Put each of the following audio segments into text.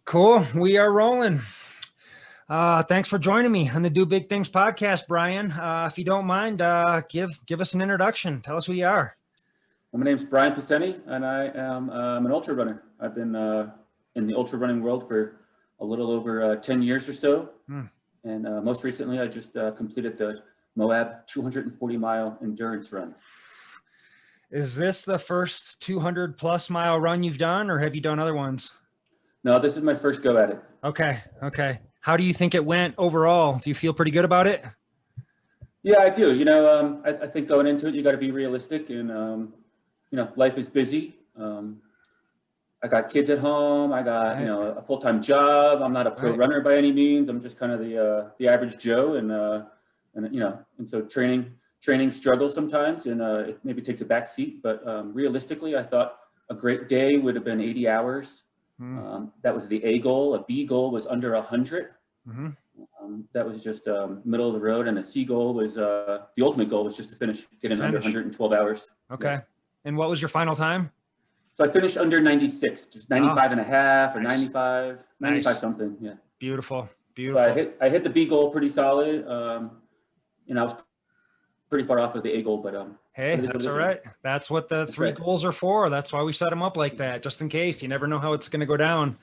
Cool. We are rolling. Thanks for joining me on the Do Big Things podcast, Brian. If you don't mind, give us an introduction. Tell us who you are. Well, my name's Brian Passenti, and I am I'm an ultra runner. I've been in the ultra running world for a little over 10 years or so. And most recently, I just completed the Moab 240-mile endurance run. Is this the first 200 plus mile run you've done, or have you done other ones? No, this is my first go at it. Okay. How do you think it went overall? Do you feel pretty good about it? Yeah, I do. I think going into it, you got to be realistic, and life is busy. I got kids at home. I got a full-time job. I'm not a pro runner by any means. I'm just kind of the average Joe, and so training struggles sometimes, and it maybe takes a back seat. But realistically, I thought a great day would have been 80 hours. That was the A goal. A B goal was under 100. That was just middle of the road, and a C goal was the ultimate goal was just to get in under 112 hours. Okay. Yeah. And what was your final time? So I finished under 96, just 95 and a half or nice. 95 something. Yeah. Beautiful. So I hit the B goal pretty solid. I was pretty far off of the A goal, but hey, that's all right. That's what the three goals are for. That's why we set them up like that, just in case. You never know how it's going to go down.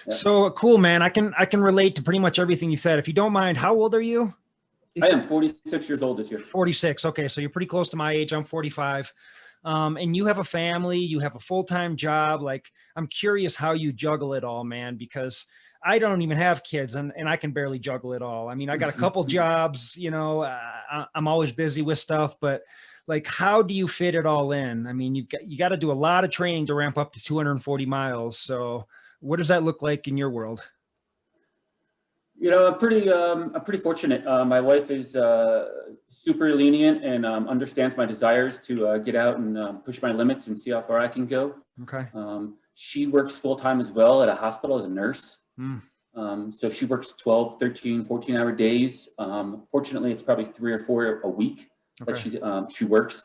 Yeah. So cool, man. I can relate to pretty much everything you said. If you don't mind, how old are you? I am 46 years old this year. 46. Okay, so you're pretty close to my age. I'm 45. And you have a family, you have a full-time job. Like, I'm curious how you juggle it all, man, because I don't even have kids and I can barely juggle it all. I mean, I got a couple jobs, I'm always busy with stuff, but like, how do you fit it all in? I mean, you got to do a lot of training to ramp up to 240 miles. So what does that look like in your world? I'm pretty fortunate. My wife is super lenient and understands my desires to get out and push my limits and see how far I can go. Okay. She works full time as well at a hospital as a nurse. So she works 12, 13, 14-hour days. Fortunately, it's probably 3 or 4 a week that she works.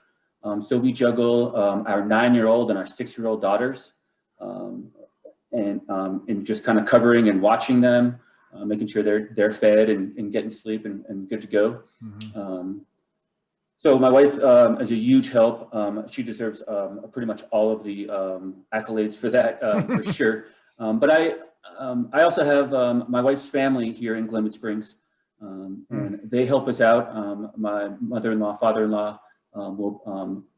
So we juggle our 9-year-old and our 6-year-old daughters, and just kind of covering and watching them. Making sure they're fed and getting sleep and good to go. So my wife is a huge help. She deserves pretty much all of the accolades for that, for sure. But I also have my wife's family here in Glenwood Springs, and they help us out. My mother-in-law, father-in-law,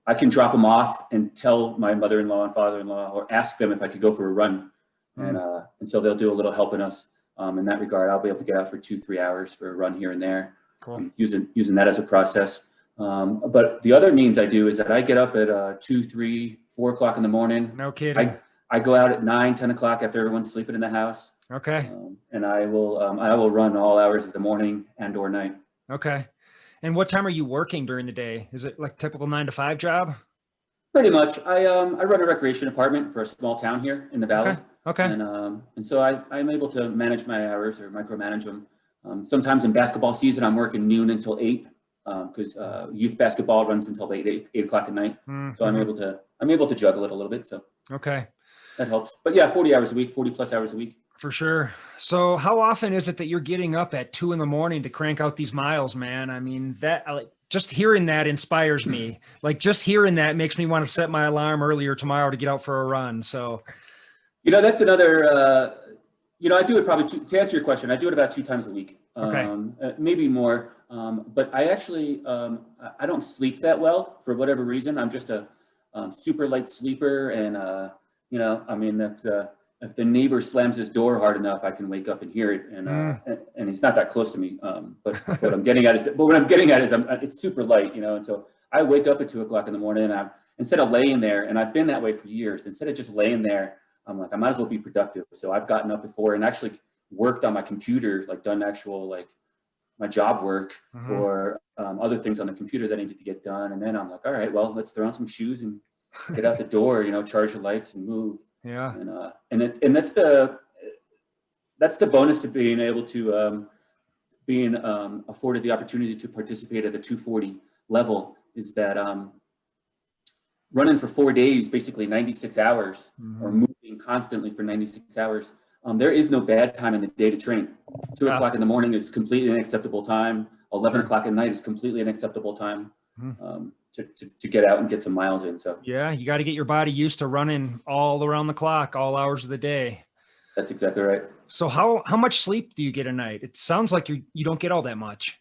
I can drop them off and tell my mother-in-law and father-in-law, or ask them if I could go for a run, and so they'll do a little helping us. In that regard, I'll be able to get out for 2-3 hours for a run here and there. Cool. Using that as a process. But the other means I do is that I get up at 2, 3, 4 o'clock in the morning. No kidding. I go out at 9, 10 o'clock after everyone's sleeping in the house. Okay. And I will run all hours of the morning and or night. Okay. And what time are you working during the day? Is it like typical 9 to 5 job? Pretty much. I run a recreation department for a small town here in the valley. Okay. And so I'm able to manage my hours or micromanage them. Sometimes in basketball season, I'm working noon until 8 because youth basketball runs until 8 o'clock at night. So I'm able to juggle it a little bit. So okay, that helps. But yeah, 40 hours a week, 40 plus hours a week. For sure. So how often is it that you're getting up at 2 a.m. to crank out these miles, man? I mean, just hearing that inspires me. Like, just hearing that makes me want to set my alarm earlier tomorrow to get out for a run. So. That's another, I do it probably, to answer your question, I do it about 2 times a week, maybe more. But I actually, I don't sleep that well for whatever reason. I'm just a super light sleeper. And, if the neighbor slams his door hard enough, I can wake up and hear it. And he's not that close to me. But what I'm getting at is, it's super light, and so I wake up at 2 o'clock in the morning and instead of laying there, and I've been that way for years, instead of just laying there, I'm like, I might as well be productive. So I've gotten up before and actually worked on my computer, like done actual, my job work or other things on the computer that I needed to get done. And then I'm like, all right, well, let's throw on some shoes and get out the door, charge the lights and move. Yeah. And that's the bonus to being able to, being afforded the opportunity to participate at the 240 level is that running for 4 days, basically 96 hours, or moving constantly for 96 hours, there is no bad time in the day to train. 2 Ah. o'clock in the morning is completely unacceptable time. 11 o'clock at night is completely unacceptable time to get out and get some miles in. So Yeah, you got to get your body used to running all around the clock, all hours of the day. that's exactly right. So how much sleep do you get a night? It sounds like you don't get all that much.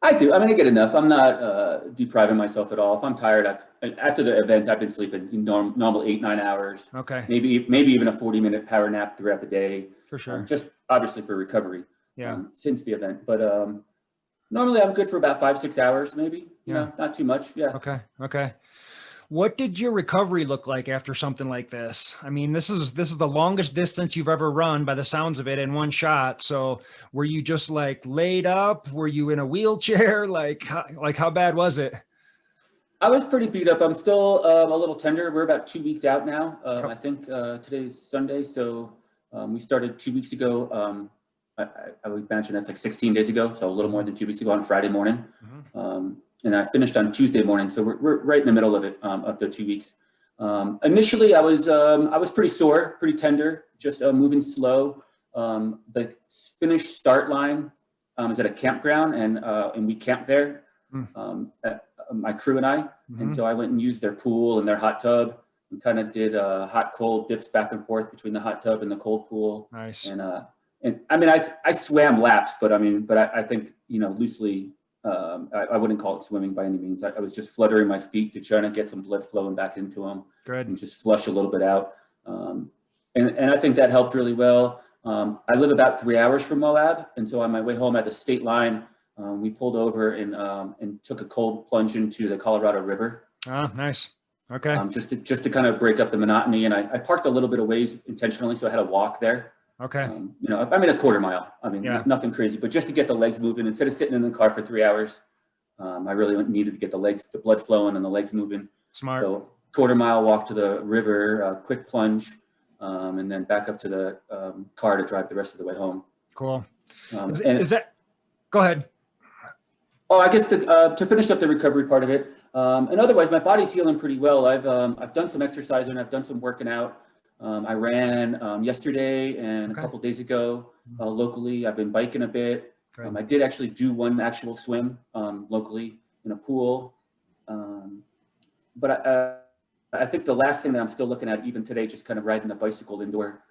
I do. I mean, I get enough. I'm not depriving myself at all. If I'm tired, after the event, I've been sleeping normal 8-9 hours. Okay. Maybe even a 40-minute power nap throughout the day. For sure. Just obviously for recovery. Yeah. Since the event, but normally I'm good for about 5-6 hours, maybe. You know, not too much. Yeah. Okay. Okay. What did your recovery look like after something like this? I mean, this is the longest distance you've ever run by the sounds of it in one shot. So were you just like laid up? Were you in a wheelchair? Like how bad was it? I was pretty beat up. I'm still a little tender. We're about 2 weeks out now. I think today's Sunday. So we started 2 weeks ago. I would imagine that's like 16 days ago. So a little more than 2 weeks ago on Friday morning. And I finished on Tuesday morning. So we're right in the middle of it, of the 2 weeks. Initially, I was pretty sore, pretty tender, just moving slow. The finish start line is at a campground, and we camped there, my crew and I. And so I went and used their pool and their hot tub, and kind of did hot cold dips back and forth between the hot tub and the cold pool. Nice. And I mean, I swam laps, but I think, you know, loosely. I wouldn't call it swimming by any means. I was just fluttering my feet to try to get some blood flowing back into them. Good. And just flush a little bit out. And I think that helped really well. I live about 3 hours from Moab. And so on my way home at the state line, we pulled over and took a cold plunge into the Colorado River. Oh, nice. Okay. Just to kind of break up the monotony. And I parked a little bit of ways intentionally, so I had to walk there. Okay. You know, I mean, a quarter mile. I mean, nothing crazy, but just to get the legs moving instead of sitting in the car for 3 hours. I really needed to get the blood flowing and the legs moving. Smart. So quarter mile walk to the river, quick plunge, and then back up to the car to drive the rest of the way home. Cool. Is that? Go ahead. Oh, I guess to finish up the recovery part of it. And otherwise, my body's healing pretty well. I've done some exercising. I've done some working out. I ran yesterday and a couple days ago locally. I've been biking a bit. I did actually do one actual swim locally in a pool. But I think the last thing that I'm still looking at even today, just kind of riding the bicycle indoor,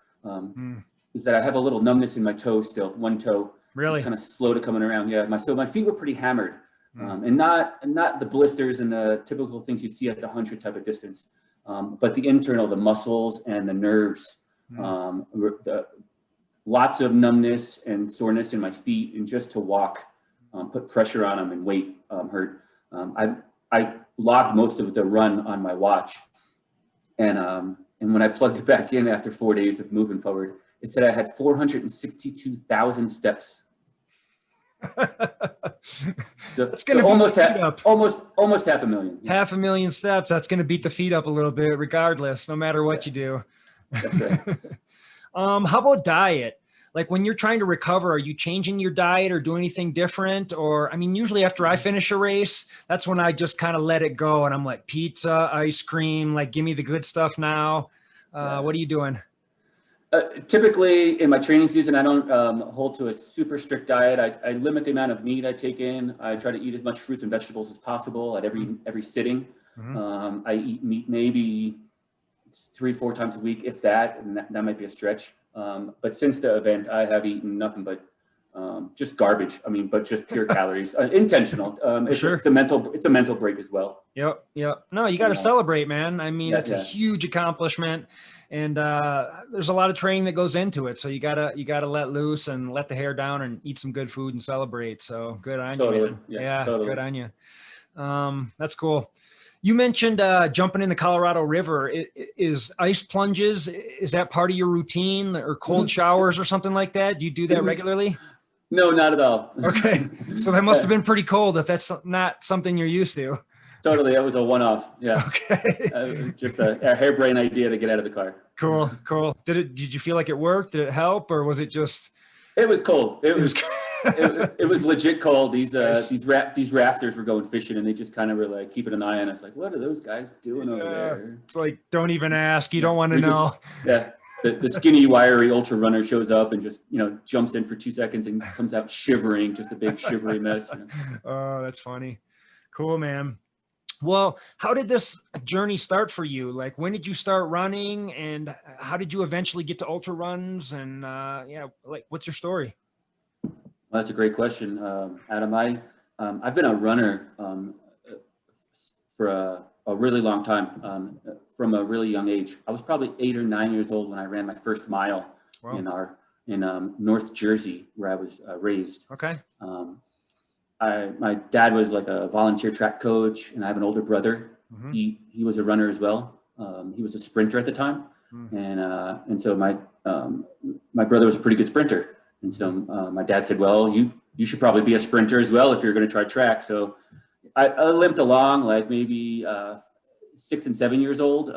is that I have a little numbness in my toe still, one toe. Really? It's kind of slow to coming around. Yeah, my feet were pretty hammered. And not the blisters and the typical things you'd see at the 100 type of distance. But the internal, the muscles and the nerves, lots of numbness and soreness in my feet, and just to walk, put pressure on them and weight hurt. I logged most of the run on my watch, and when I plugged it back in after 4 days of moving forward, it said I had 462,000 steps. So that's going to almost almost 500,000. Yeah. 500,000 steps. That's going to beat the feet up a little bit, regardless, no matter what you do. That's right. How about diet? Like when you're trying to recover, are you changing your diet or doing anything different? Or, I mean, usually after I finish a race, that's when I just kind of let it go. And I'm like, pizza, ice cream, like, give me the good stuff now. What are you doing? Typically in my training season, I don't hold to a super strict diet. I limit the amount of meat I take in. I try to eat as much fruits and vegetables as possible at every sitting. I eat meat maybe 3-4 times a week, if that, and that might be a stretch. But since the event, I have eaten nothing but just garbage. I mean, but just pure calories, intentional. It's a mental break as well. Yep. No, you got to celebrate, man. I mean, it's a huge accomplishment, and there's a lot of training that goes into it. So you gotta let loose and let the hair down and eat some good food and celebrate. So good on you, man. Yeah, totally. Good on you. That's cool. You mentioned jumping in the Colorado River. Is ice plunges, is that part of your routine, or cold showers or something like that? Do you do that regularly? No, not at all. Okay. So that must have been pretty cold if that's not something you're used to. Totally. That was a one-off. Yeah. Okay. It was just a harebrained idea to get out of the car. Cool. Did you feel like it worked? Did it help, or was it just? It was cold. It was legit cold. These rafters were going fishing, and they just kind of were like keeping an eye on us, like, what are those guys doing over there? It's like, don't even ask. You don't want to know. the skinny, wiry ultra runner shows up and just, jumps in for 2 seconds and comes out shivering, just a big shivery mess. Oh, that's funny. Cool, man. Well, how did this journey start for you? Like, when did you start running, and how did you eventually get to ultra runs? And like, what's your story? Well, that's a great question, Adam. I've been a runner for a really long time, from a really young age. I was probably 8 or 9 years old when I ran my first mile. Wow. in North Jersey, where I was raised. Okay. My dad was like a volunteer track coach, and I have an older brother. Mm-hmm. He was a runner as well. He was a sprinter at the time, and so my brother was a pretty good sprinter. And so my dad said, "Well, you should probably be a sprinter as well if you're going to try track." So I limped along, like maybe 6 and 7 years old,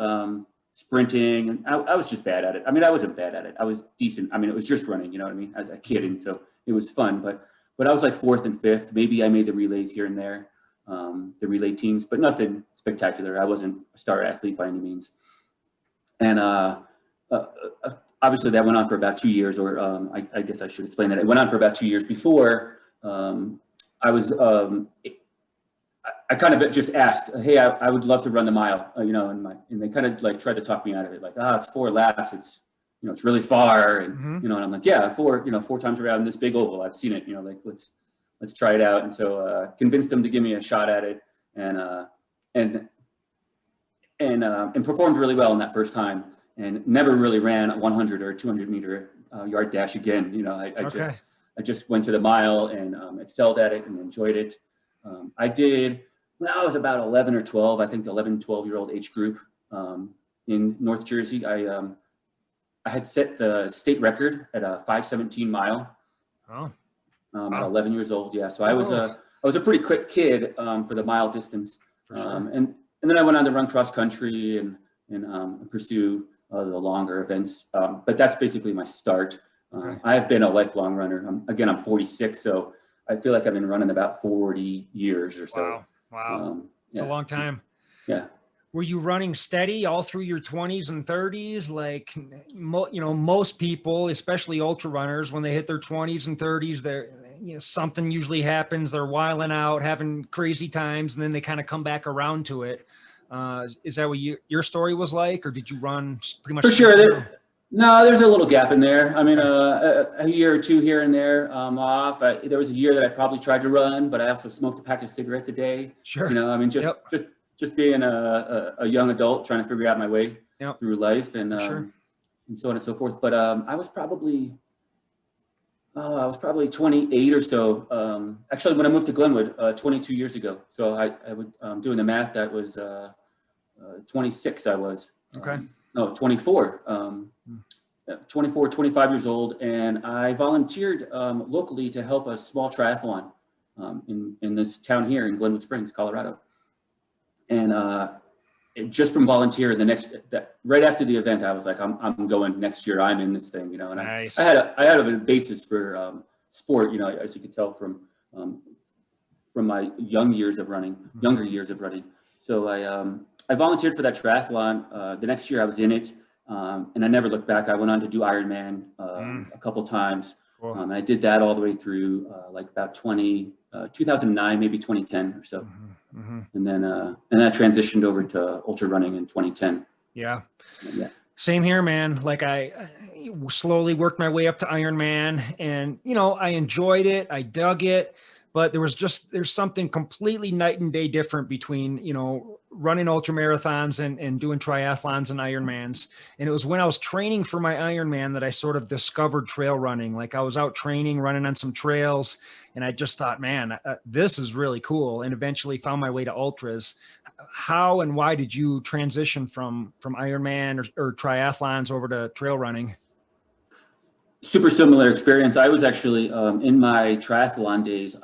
sprinting, and I was just bad at it. I mean, I wasn't bad at it. I was decent. I mean, it was just running, you know what I mean, as a kid, and so it was fun, but I was like 4th and 5th. Maybe I made the relays here and there, the relay teams, but nothing spectacular. I wasn't a star athlete by any means. And obviously that went on for about 2 years, or I guess I should explain that. It went on for about 2 years before I was, I kind of just asked, "Hey, I would love to run the mile," and they kind of like tried to talk me out of it. Like, it's 4 laps. It's really far. And, and I'm like, yeah, 4 times around this big oval. I've seen it, like, let's try it out. And so, convinced them to give me a shot at it, and performed really well in that first time, and never really ran a 100 or 200 meter yard dash again. I just went to the mile and excelled at it and enjoyed it. I did when I was about 11 or 12, I think the 11, 12-year-old age group in North Jersey. I had set the state record at a 5:17 mile. Oh. At 11 years old. Yeah. So I was a pretty quick kid for the mile distance. Sure. And then I went on to run cross country and pursue the longer events. But that's basically my start. Okay. I have been a lifelong runner. I'm 46, so I feel like I've been running about 40 years or so. Wow. It's a long time. Yeah. Were you running steady all through your 20s and 30s? Like, most people, especially ultra runners, when they hit their 20s and 30s, something usually happens. They're wiling out, having crazy times, and then they kind of come back around to it. Is that what your story was like, or did you run pretty much? For sure. No, there's a little gap in there. I mean, a year or two here and there off. There was a year that I probably tried to run, but I also smoked a pack of cigarettes a day. Sure. Just being a young adult trying to figure out my way through life and so on and so forth. But I was probably 28 or so. Actually, when I moved to Glenwood 22 years ago. So I would doing the math, that was 26 I was. Okay. No, 24. 24, 25 years old, and I volunteered locally to help a small triathlon in this town here in Glenwood Springs, Colorado. And just from volunteer, right after the event, I was like, I'm going next year. I'm in this thing, And nice. I had a basis for sport, as you could tell from my younger years of running. So I volunteered for that triathlon. The next year I was in it, and I never looked back. I went on to do Ironman a couple times. Cool. And I did that all the way through like about 2009, maybe 2010 or so. And then I transitioned over to ultra running in 2010. Yeah. Same here, man. Like I slowly worked my way up to Ironman, and I enjoyed it. I dug it, but there's something completely night and day different between running ultra marathons and doing triathlons and Ironmans. And it was when I was training for my Ironman that I sort of discovered trail running. Like I was out training, running on some trails, and I just thought, man, this is really cool. And eventually found my way to ultras. How and why did you transition from Ironman or triathlons over to trail running? Super similar experience. I was actually in my triathlon days.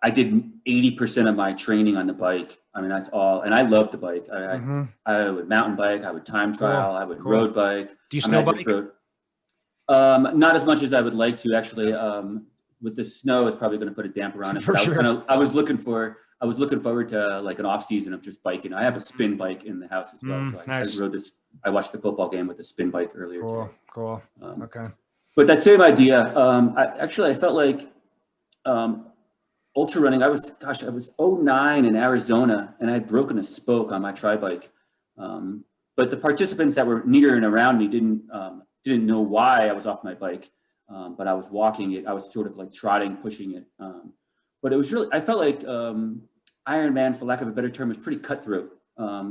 I did 80% of my training on the bike. I mean, that's all. And I loved the bike. I would mountain bike. I would time trial. I would road bike. Do you still bike? Not as much as I would like to, actually. With the snow, it's probably going to put a damper on it. But I was looking for I was looking forward to like an off season of just biking. I have a spin bike in the house as well. So Nice. I watched the football game with the spin bike earlier Cool. today. Cool. Okay. But that same idea, I felt like ultra running. I was '09 in Arizona, and I had broken a spoke on my tri bike. But the participants that were near and around me didn't know why I was off my bike, but I was walking it. I was sort of like trotting, pushing it. But it was really, I felt like Ironman, for lack of a better term, was pretty cutthroat.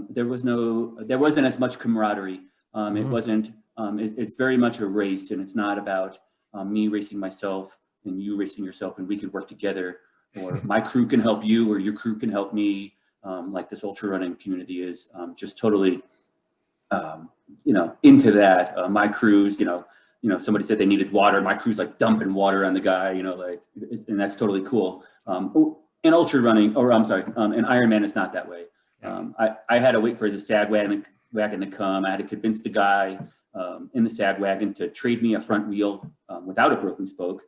There wasn't as much camaraderie. It wasn't. It's very much a race, and it's not about me racing myself and you racing yourself, and we could work together, or my crew can help you, or your crew can help me. Like this ultra running community is just totally, into that. My crews, somebody said they needed water. My crew's like dumping water on the guy, and that's totally cool. In ultra running, or I'm sorry, in Ironman, it's not that way. I had to wait for the sag wagon to come. I had to convince the guy in the sag wagon to trade me a front wheel without a broken spoke,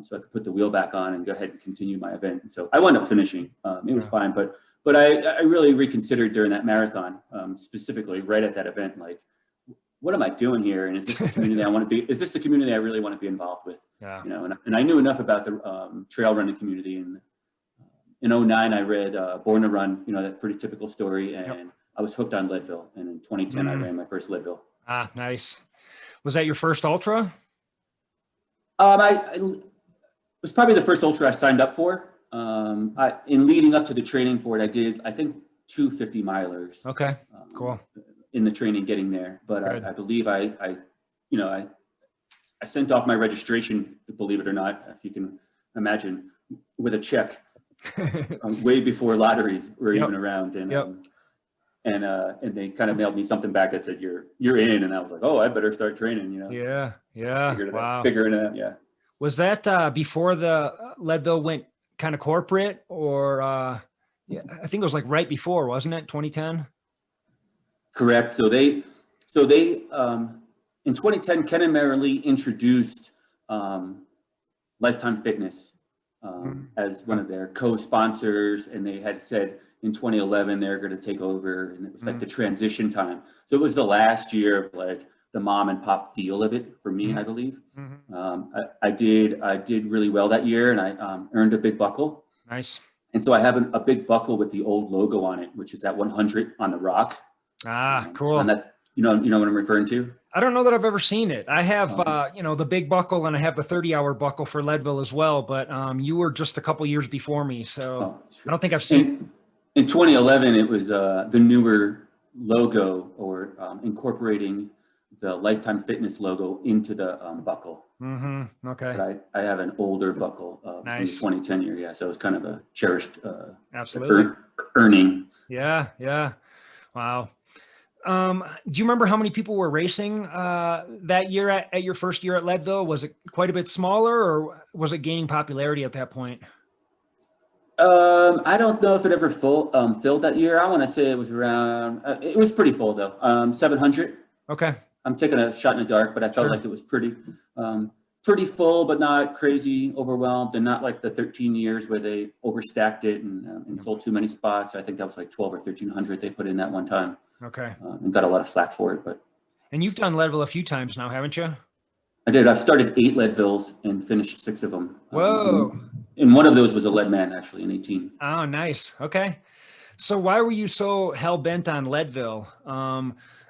so I could put the wheel back on and go ahead and continue my event. And so I wound up finishing. It was fine, but I really reconsidered during that marathon, specifically right at that event, like, what am I doing here? And is this the community I want to be? Is this the community I really want to be involved with? Yeah. And I knew enough about the trail running community. And in '09, I read Born to Run, that pretty typical story. And I was hooked on Leadville. And in 2010, I ran my first Leadville. Ah, nice. Was that your first ultra? It was probably the first ultra I signed up for. In leading up to the training for it, I did, I think, 2 50-milers. Okay, cool. In the training getting there. But I believe I sent off my registration, believe it or not, if you can imagine, with a check way before lotteries were even around. And they kind of mailed me something back that said, you're in. And I was like, oh, I better start training, Yeah. Wow. Figuring it out. Yeah. Was that before the Leadville went kind of corporate, or I think it was like right before, wasn't it? 2010? Correct. So they in 2010, Ken and Marilee introduced Lifetime Fitness as one of their co-sponsors, and they had said in 2011 they're going to take over, and it was like the transition time. So it was the last year of like the mom and pop feel of it for me, I believe. I did really well that year, and I earned a big buckle. Nice. And so I have a big buckle with the old logo on it, which is that 100 on the rock. Ah, cool. And that, you know what I'm referring to? I don't know that I've ever seen it. I have, the big buckle, and I have the 30-hour buckle for Leadville as well. But you were just a couple years before me, so I don't think I've seen it. In 2011, it was the newer logo, or incorporating the Lifetime Fitness logo into the buckle. Okay. But I have an older buckle nice. From the 2010 year. Yeah, so it was kind of a cherished absolutely earning. Yeah. Wow. Do you remember how many people were racing that year at your first year at Leadville? Was it quite a bit smaller, or was it gaining popularity at that point? I don't know if it ever filled that year. I want to say it was around, it was pretty full though, 700. Okay. I'm taking a shot in the dark, but I felt like it was pretty full, but not crazy overwhelmed, and not like the 13 years where they overstacked it and sold too many spots. I think that was like 12 or 1,300 they put in that one time. Okay. And got a lot of flack for it, but. And you've done Leadville a few times now, haven't you? I did. I've started 8 Leadvilles and finished 6 of them. Whoa. And one of those was a lead man, actually, in 18. Oh, nice. Okay. So why were you so hell-bent on Leadville?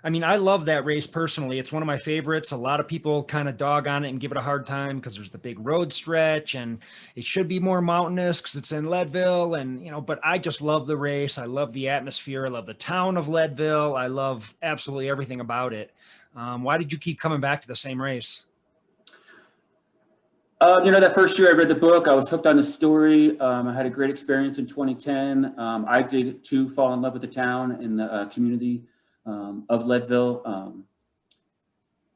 I mean, I love that race personally. It's one of my favorites. A lot of people kind of dog on it and give it a hard time because there's the big road stretch, and it should be more mountainous because it's in Leadville. And, but I just love the race. I love the atmosphere. I love the town of Leadville. I love absolutely everything about it. Why did you keep coming back to the same race? That first year I read the book, I was hooked on the story. I had a great experience in 2010. I did too fall in love with the town and the community of Leadville.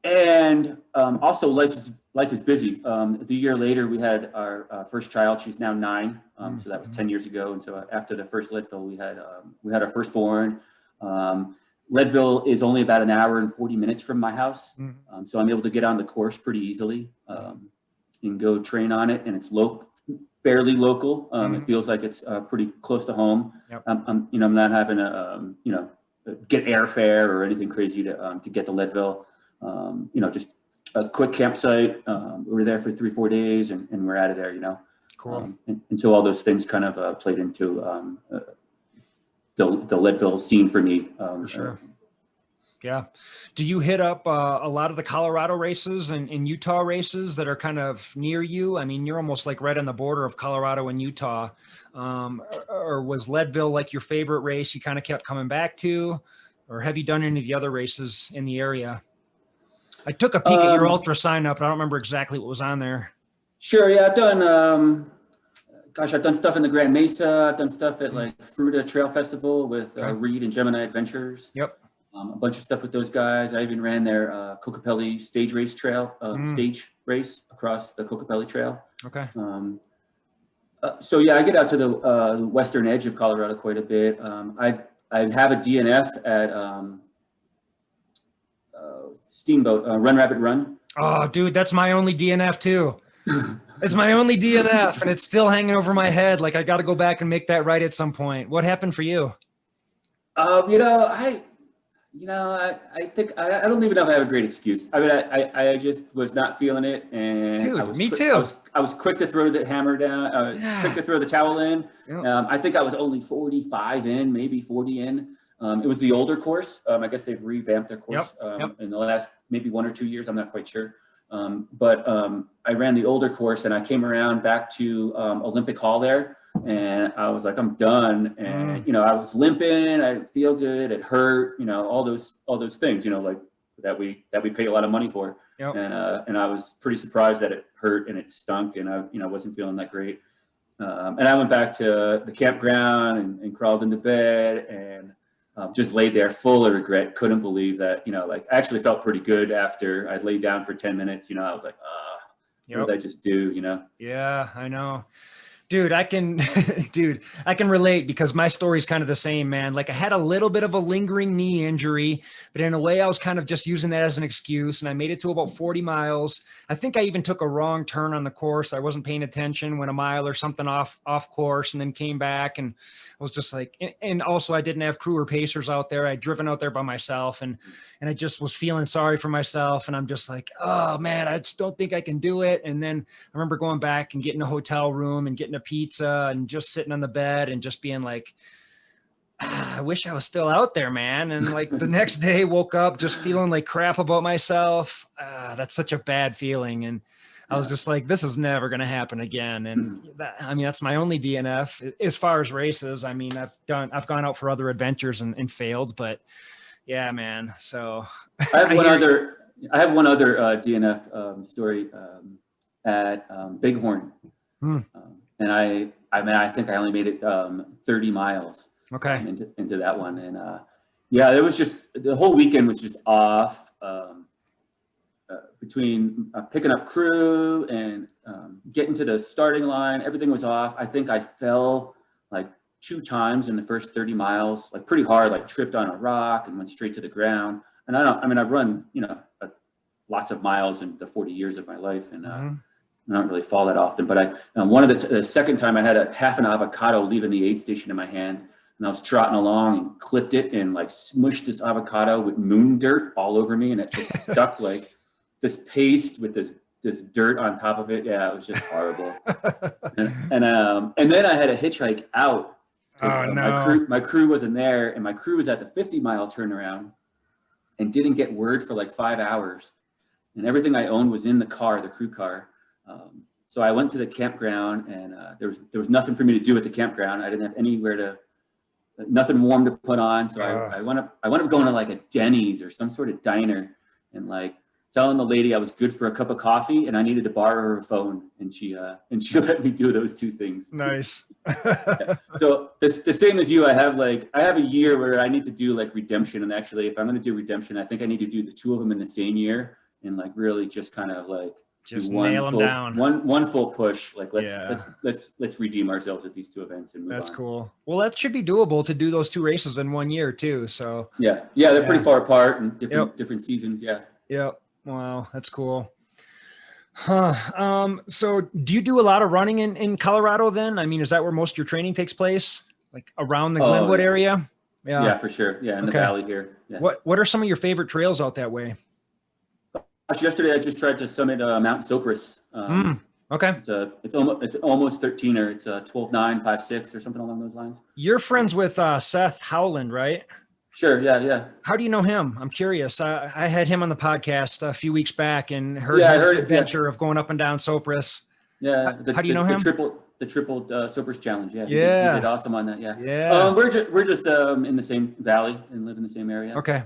And also life is busy. The year later we had our first child. She's now 9. So that was 10 years ago. And so after the first Leadville, we had our firstborn. Leadville is only about an hour and 40 minutes from my house. So I'm able to get on the course pretty easily. And go train on it, and it's fairly local. It feels like it's pretty close to home. Yep. I'm not having to, get airfare or anything crazy to get to Leadville. Just a quick campsite. We were there for 3-4 days and we're out of there, Cool. And so all those things kind of played into the Leadville scene for me. For sure. Yeah. Do you hit up a lot of the Colorado races and Utah races that are kind of near you? I mean, you're almost like right on the border of Colorado and Utah. Or was Leadville like your favorite race you kind of kept coming back to? Or have you done any of the other races in the area? I took a peek at your ultra sign up, but I don't remember exactly what was on there. Sure. Yeah, I've done, I've done stuff in the Grand Mesa. I've done stuff at like Fruta Trail Festival with Reed and Gemini Adventures. Yep. A bunch of stuff with those guys. I even ran their Kokopelli stage race trail, stage race across the Kokopelli Trail. Okay. So yeah, I get out to the western edge of Colorado quite a bit. I have a DNF at Steamboat, Run Rabbit Run. Oh, dude, that's my only DNF too. It's my only DNF, and it's still hanging over my head. Like I got to go back and make that right at some point. What happened for you? I think I don't even know if I have a great excuse. I mean, I just was not feeling it, and dude, me too. I was quick to throw the hammer down, quick to throw the towel in. Yep. I think I was only 45 in, maybe 40 in. It was the older course. I guess they've revamped their course in the last maybe 1 or 2 years. I'm not quite sure. But I ran the older course, and I came around back to Olympic Hall there. And I was like, I'm done. And, I was limping, I didn't feel good. It hurt, all those things, like that we pay a lot of money for. Yep. And I was pretty surprised that it hurt and it stunk and I wasn't feeling that great. And I went back to the campground and crawled into bed and just laid there full of regret. Couldn't believe that, I actually felt pretty good after I laid down for 10 minutes. I was like, what did I just do, Yeah, I know. Dude, I can relate because my story's kind of the same, man. Like I had a little bit of a lingering knee injury, but in a way I was kind of just using that as an excuse. And I made it to about 40 miles. I think I even took a wrong turn on the course. I wasn't paying attention, went a mile or something off course and then came back. And I was just like, and also I didn't have crew or pacers out there. I'd driven out there by myself and I just was feeling sorry for myself. And I'm just like, oh man, I just don't think I can do it. And then I remember going back and getting a hotel room and getting a pizza and just sitting on the bed and just being like, I wish I was still out there, man. And like the next day woke up just feeling like crap about myself. That's such a bad feeling. And I was just like, this is never going to happen again. And that's my only DNF as far as races. I mean, I've gone out for other adventures and failed, but yeah, man. So I have one other DNF story at Bighorn. And I think I only made it 30 miles into that one. And it was just, the whole weekend was just off between picking up crew and getting to the starting line. Everything was off. I think I fell like 2 times in the first 30 miles, like pretty hard, like tripped on a rock and went straight to the ground. And I've run, lots of miles in the 40 years of my life. And I don't really fall that often, but the second time I had a half an avocado leaving the aid station in my hand, and I was trotting along and clipped it and like smushed this avocado with moon dirt all over me, and it just stuck like this paste with this dirt on top of it. Yeah, it was just horrible. and then I had a hitchhike out. Oh no! My crew wasn't there, and my crew was at the 50-mile turnaround, and didn't get word for like 5 hours, and everything I owned was in the car, the crew car. So I went to the campground, and there was nothing for me to do at the campground. I didn't have nothing warm to put on. So I went up going to like a Denny's or some sort of diner, and like telling the lady I was good for a cup of coffee and I needed to borrow her phone, and she let me do those 2 things. Nice. So the same as you, I have a year where I need to do like redemption, and actually if I'm going to do redemption, I think I need to do the 2 of them in the same year and like really just kind of like just nail them down. One full push. Like let's redeem ourselves at these 2 events and move on. That's cool. Well, that should be doable to do those 2 races in 1 year too. So yeah, they're pretty far apart and different seasons. Yeah. Yep. Wow, that's cool. Huh. So do you do a lot of running in Colorado then? I mean, is that where most of your training takes place? Like around the Glenwood Oh, area? Yeah. yeah, for sure. Yeah, in the Okay. valley here. Yeah. What are some of your favorite trails out that way? Yesterday, I just tried to summit Mount Sopris. Mm, okay. It's almost 13, or it's 12.956 or something along those lines. You're friends with Seth Howland, right? Sure. Yeah. Yeah. How do you know him? I'm curious. I had him on the podcast a few weeks back and heard Yeah, I his heard it. Yeah. adventure of going up and down Sopris. Yeah. How do you know him? The triple Sopris challenge. Yeah. He did Yeah. awesome on that. Yeah. Yeah. We're just in the same valley and live in the same area. Okay.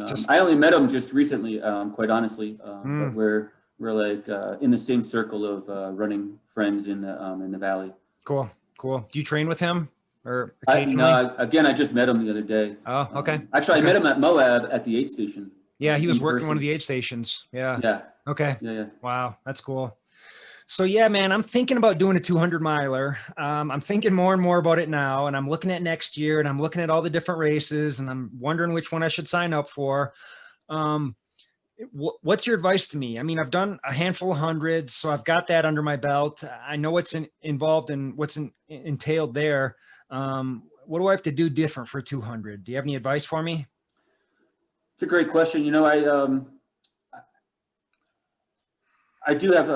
Just I only met him just recently, quite honestly, but mm, we're like in the same circle of running friends in the valley. cool. Cool. Do you train with him or No, occasionally? again, I just met him the other day. Oh, okay. Actually, I Okay. met him at Moab at the aid station. Yeah, he was In working one of person. the aid stations. Yeah. Yeah, Okay. yeah, yeah. Wow, that's cool. So yeah, man, I'm thinking about doing a 200 miler. I'm thinking more and more about it now, and I'm looking at next year, and I'm looking at all the different races, and I'm wondering which one I should sign up for. Um, what's your advice to me? I mean, I've done a handful of hundreds, so I've got that under my belt. I know what's involved and what's entailed there. What do I have to do different for 200? Do you have any advice for me? It's a great question. I do have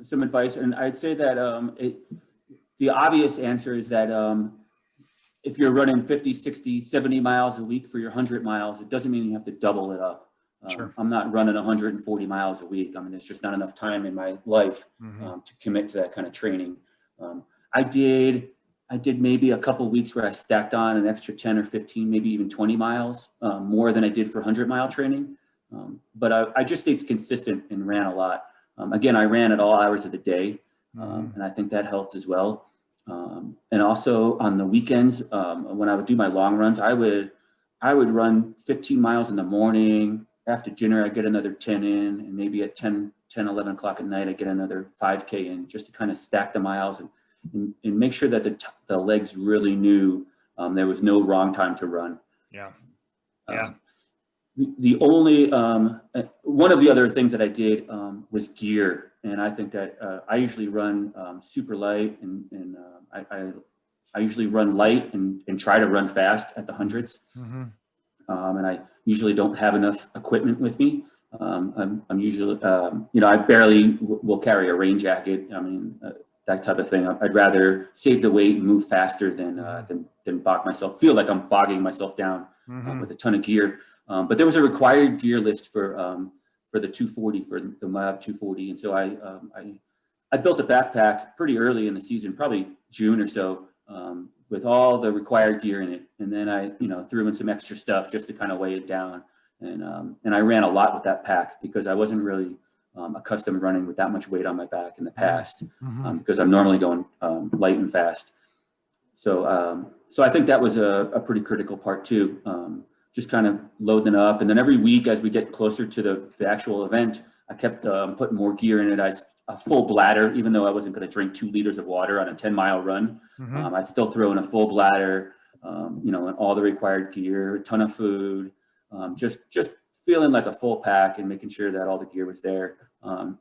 some advice, and I'd say that the obvious answer is that if you're running 50, 60, 70 miles a week for your 100 miles, it doesn't mean you have to double it up. Sure. I'm not running 140 miles a week. I mean, it's just not enough time in my life to commit to that kind of training. Um, I did maybe a couple of weeks where I stacked on an extra 10 or 15, maybe even 20 miles more than I did for 100-mile training. But I just stayed consistent and ran a lot. Again, I ran at all hours of the day, and I think that helped as well. And also on the weekends, when I would do my long runs, I would run 15 miles in the morning. After dinner, I'd get another 10 in, and maybe at 11 o'clock at night, I'd get another 5K in, just to kind of stack the miles and make sure that the legs really knew there was no wrong time to run. Yeah. Yeah. The only one of the other things that I did was gear, and I think that I usually run super light, and I usually run light and try to run fast at the hundreds. And I usually don't have enough equipment with me. I'm usually, I barely will carry a rain jacket. I mean, that type of thing. I'd rather save the weight and move faster than feel like I'm bogging myself down with a ton of gear. But there was a required gear list for the 240, for the Moab 240, and so I built a backpack pretty early in the season, probably June or so, with all the required gear in it, and then I threw in some extra stuff just to kind of weigh it down, and I ran a lot with that pack because I wasn't really accustomed running with that much weight on my back in the past, because I'm normally going light and fast. So I think that was a pretty critical part too. Just kind of loading it up, and then every week as we get closer to the actual event, I kept putting more gear in it. A full bladder, even though I wasn't going to drink 2 liters of water on a 10-mile run. I'd still throw in a full bladder, and all the required gear, a ton of food, just feeling like a full pack and making sure that all the gear was there. And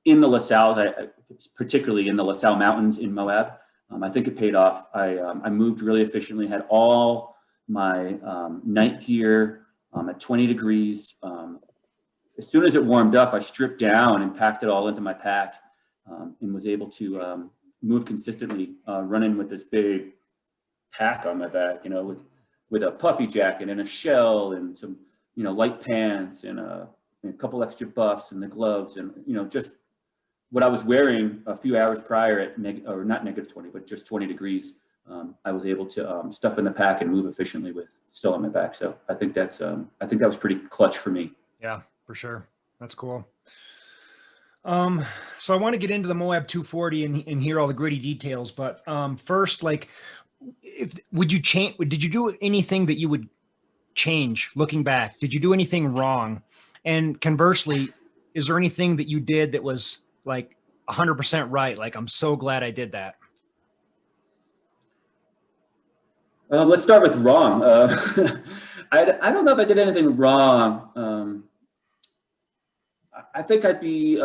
in the LaSalle, particularly in the LaSalle Mountains in Moab, I think it paid off. I moved really efficiently, had all my night gear at 20 degrees. As soon as it warmed up, I stripped down and packed it all into my pack, and was able to move consistently, running with this big pack on my back, with a puffy jacket and a shell and some, light pants and a couple extra buffs and the gloves and, just what I was wearing a few hours prior at not negative 20, but just 20 degrees. I was able to stuff in the pack and move efficiently with still on my back. So I think that was pretty clutch for me. Yeah, for sure. That's cool. So I want to get into the Moab 240 and hear all the gritty details, but first, like, did you do anything that you would change looking back? Did you do anything wrong? And conversely, is there anything that you did that was like 100% right? Like, I'm so glad I did that. Let's start with wrong. I don't know if I did anything wrong. I think I'd be,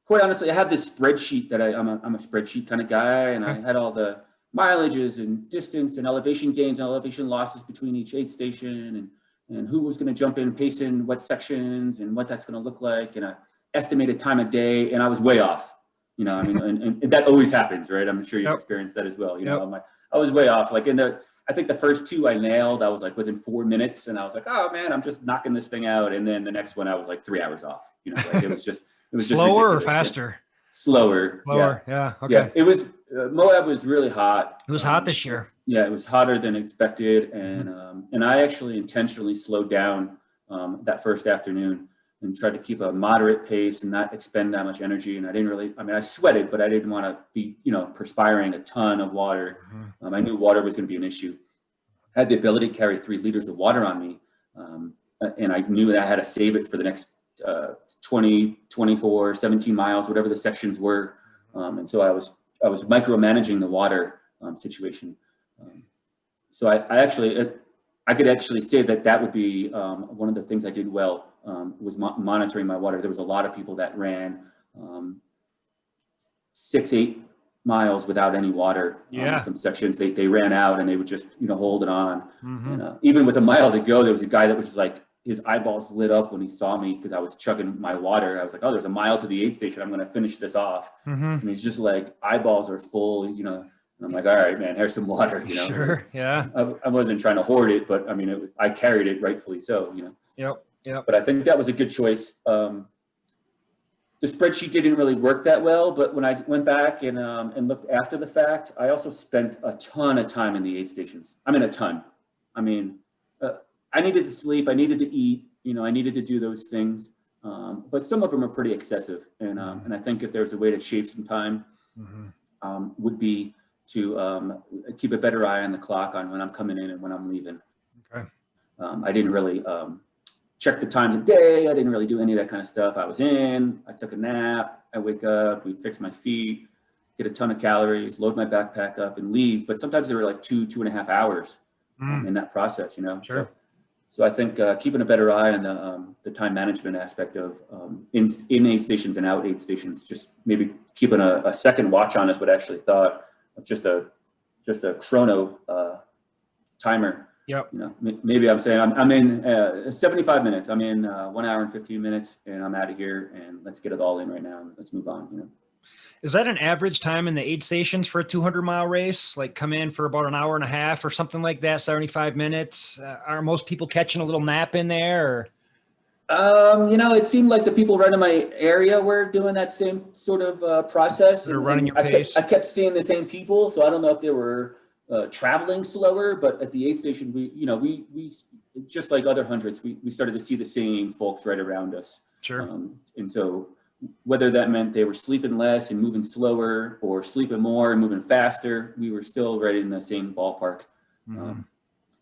quite honestly, I have this spreadsheet that I'm a spreadsheet kind of guy, and I had all the mileages and distance and elevation gains and elevation losses between each aid station, and who was going to jump in, pace in what sections, and what that's going to look like, and a estimated time of day, and I was way off. You know, I mean, and that always happens, right? I'm sure you've experienced that as well. You know, I was way off. Like I think the first two I nailed. I was like within 4 minutes, and I was like, oh man, I'm just knocking this thing out. And then the next one, I was like 3 hours off. You know, like it was just slower just or faster. Yeah. Slower. Yeah. Okay. Yeah, it was Moab was really hot. It was hot this year. Yeah, it was hotter than expected, and I actually intentionally slowed down that first afternoon and tried to keep a moderate pace and not expend that much energy. And I didn't really, I mean, I sweated, but I didn't want to be, perspiring a ton of water. I knew water was going to be an issue. I had the ability to carry 3 liters of water on me, and I knew that I had to save it for the next 20, 24, 17 miles, whatever the sections were. And so I was micromanaging the water situation. So I could actually say that would be one of the things I did well, was monitoring my water. There was a lot of people that ran 6-8 miles without any water. Some sections they ran out and they would just hold it on. And, even with a mile to go, there was a guy that was just like, his eyeballs lit up when he saw me because I was chugging my water. I was like, oh, there's a mile to the aid station. I'm going to finish this off. And he's just like, eyeballs are full, and I'm like, all right, man, here's some water. Sure. Yeah. I wasn't trying to hoard it, but I mean, I carried it rightfully so. Yep. But I think that was a good choice. The spreadsheet didn't really work that well, but when I went back and looked after the fact, I also spent a ton of time in the aid stations. I mean, a ton. I mean, I needed to sleep. I needed to eat. I needed to do those things. But some of them are pretty excessive. And I think if there's a way to shave some time, would be to keep a better eye on the clock on when I'm coming in and when I'm leaving. Okay. I didn't really check the times of day. I didn't really do any of that kind of stuff. I was in, I took a nap, I wake up, we'd fix my feet, get a ton of calories, load my backpack up and leave. But sometimes they were like 2.5 hours in that process, Sure. So I think keeping a better eye on the time management aspect of in aid stations and out aid stations, just maybe keeping a second watch on is what I actually thought of just a chrono timer. Yep. Maybe I'm saying I'm in 75 minutes. I'm in 1 hour and 15 minutes, and I'm out of here. And let's get it all in right now. And let's move on. Is that an average time in the aid stations for a 200-mile race? Like come in for about an hour and a half or something like that, 75 minutes? Are most people catching a little nap in there? Or? It seemed like the people right in my area were doing that same sort of process. They're running your pace. I kept seeing the same people, so I don't know if they were traveling slower. But at the aid station, we just like other hundreds, we started to see the same folks right around us. Sure. And so whether that meant they were sleeping less and moving slower or sleeping more and moving faster, we were still right in the same ballpark.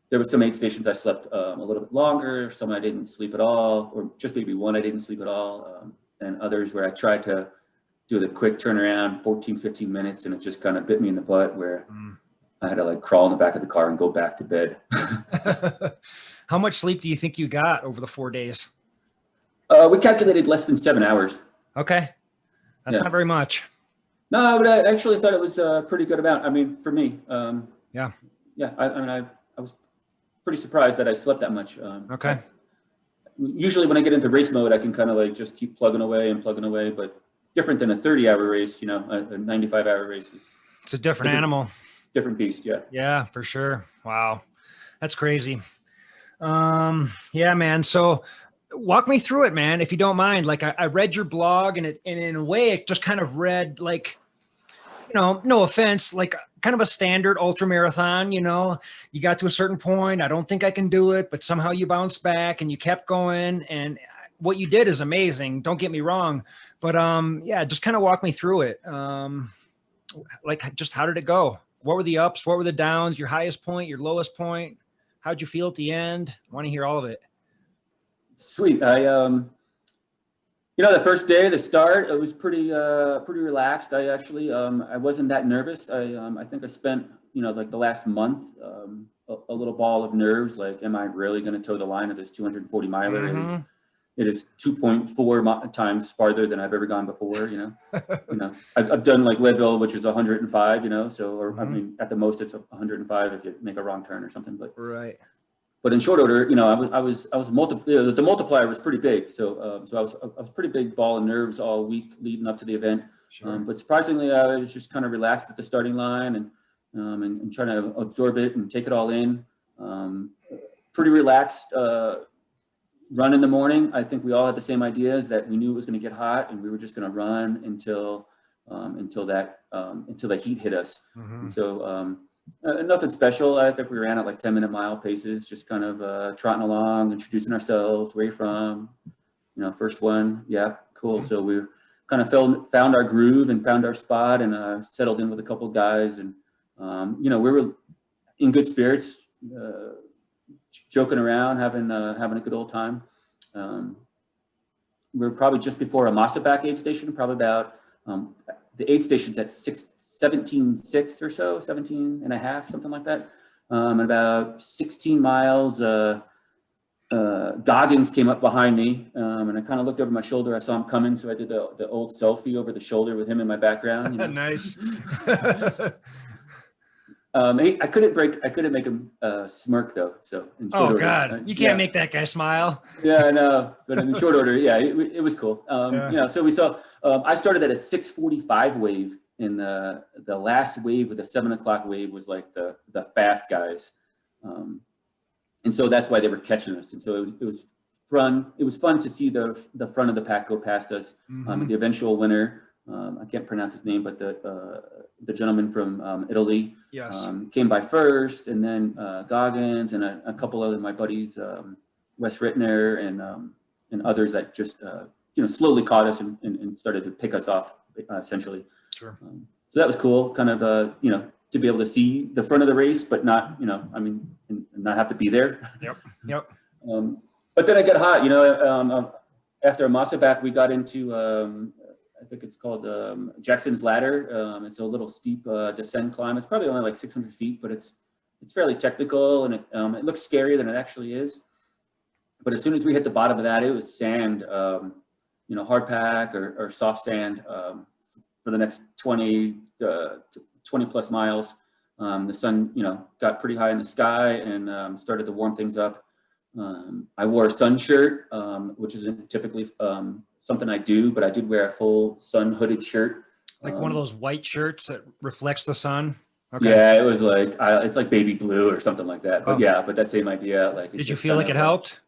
There were some aid stations I slept a little bit longer, some I didn't sleep at all, or just maybe one I didn't sleep at all, and others where I tried to do the quick turnaround, 14, 15 minutes, and it just kind of bit me in the butt where I had to like crawl in the back of the car and go back to bed. How much sleep do you think you got over the 4 days? We calculated less than 7 hours. Okay. That's not very much. No, but I actually thought it was a pretty good amount. I mean, for me. Yeah. I was pretty surprised that I slept that much. Okay. Usually when I get into race mode, I can kind of like just keep plugging away, but different than a 30-hour race, a 95-hour race. It's a different animal. Different beast. Yeah. Yeah, for sure. Wow. That's crazy. Yeah, man. So walk me through it, man, if you don't mind. Like I read your blog and in a way it just kind of read like, no offense, like kind of a standard ultra marathon, you got to a certain point. I don't think I can do it, but somehow you bounced back and you kept going. And what you did is amazing. Don't get me wrong, but yeah, just kind of walk me through it. Like just how did it go? What were the ups? What were the downs? Your highest point, your lowest point? How'd you feel at the end? I want to hear all of it. Sweet. The first day, the start, it was pretty relaxed. I actually, I wasn't that nervous. I think I spent, like the last month, a little ball of nerves. Like, am I really going to toe the line of this 240 miler? it is 2.4 times farther than I've ever gone before. I've done like Leadville, which is 105. So or I mean at the most it's 105 if you make a wrong turn or something. But right. But in short order, I was the multiplier was pretty big. So I was pretty big ball of nerves all week leading up to the event. Sure. But surprisingly, I was just kind of relaxed at the starting line and trying to absorb it and take it all in. Pretty relaxed run in the morning. I think we all had the same idea, is that we knew it was going to get hot and we were just going to run until the heat hit us. And so nothing special. I think we ran at like 10-minute mile paces, just kind of trotting along, introducing ourselves, where you from, first one. Yeah, cool. So we kind of found our groove and found our spot and settled in with a couple of guys. And, we were in good spirits, joking around, having a good old time. We were probably just before a Massabak aid station, probably about the aid station's at 17.6 or so, 17 and a half, something like that. And about 16 miles, Goggins came up behind me, and I kind of looked over my shoulder. I saw him coming, so I did the old selfie over the shoulder with him in my background. Nice. I couldn't make him smirk though. So in short order, God, you can't make that guy smile. Yeah, I know. But in short order, yeah, it was cool. So we saw. I started at a 6:45 wave, and the last wave with the 7 o'clock wave was like the fast guys, and so that's why they were catching us. And so it was fun. It was fun to see the front of the pack go past us. The eventual winner. I can't pronounce his name, but the gentleman from Italy, yes, came by first, and then Goggins and a couple of my buddies, Wes Rittner and others that just slowly caught us and started to pick us off, essentially. Sure. So that was cool, kind of to be able to see the front of the race, but not and not have to be there. Yep. But then it got hot. After Massabak, we got into I think it's called Jackson's Ladder. It's a little steep descent climb. It's probably only like 600 feet, but it's fairly technical, and it looks scarier than it actually is. But as soon as we hit the bottom of that, it was sand, hard pack or soft sand for the next 20 plus miles. The sun, got pretty high in the sky and started to warm things up. I wore a sun shirt, which isn't typically something I do, but I did wear a full sun hooded shirt. Like one of those white shirts that reflects the sun. Okay. Yeah, it was like, it's like baby blue or something like that. But but that same idea. Like, did you feel like it helped?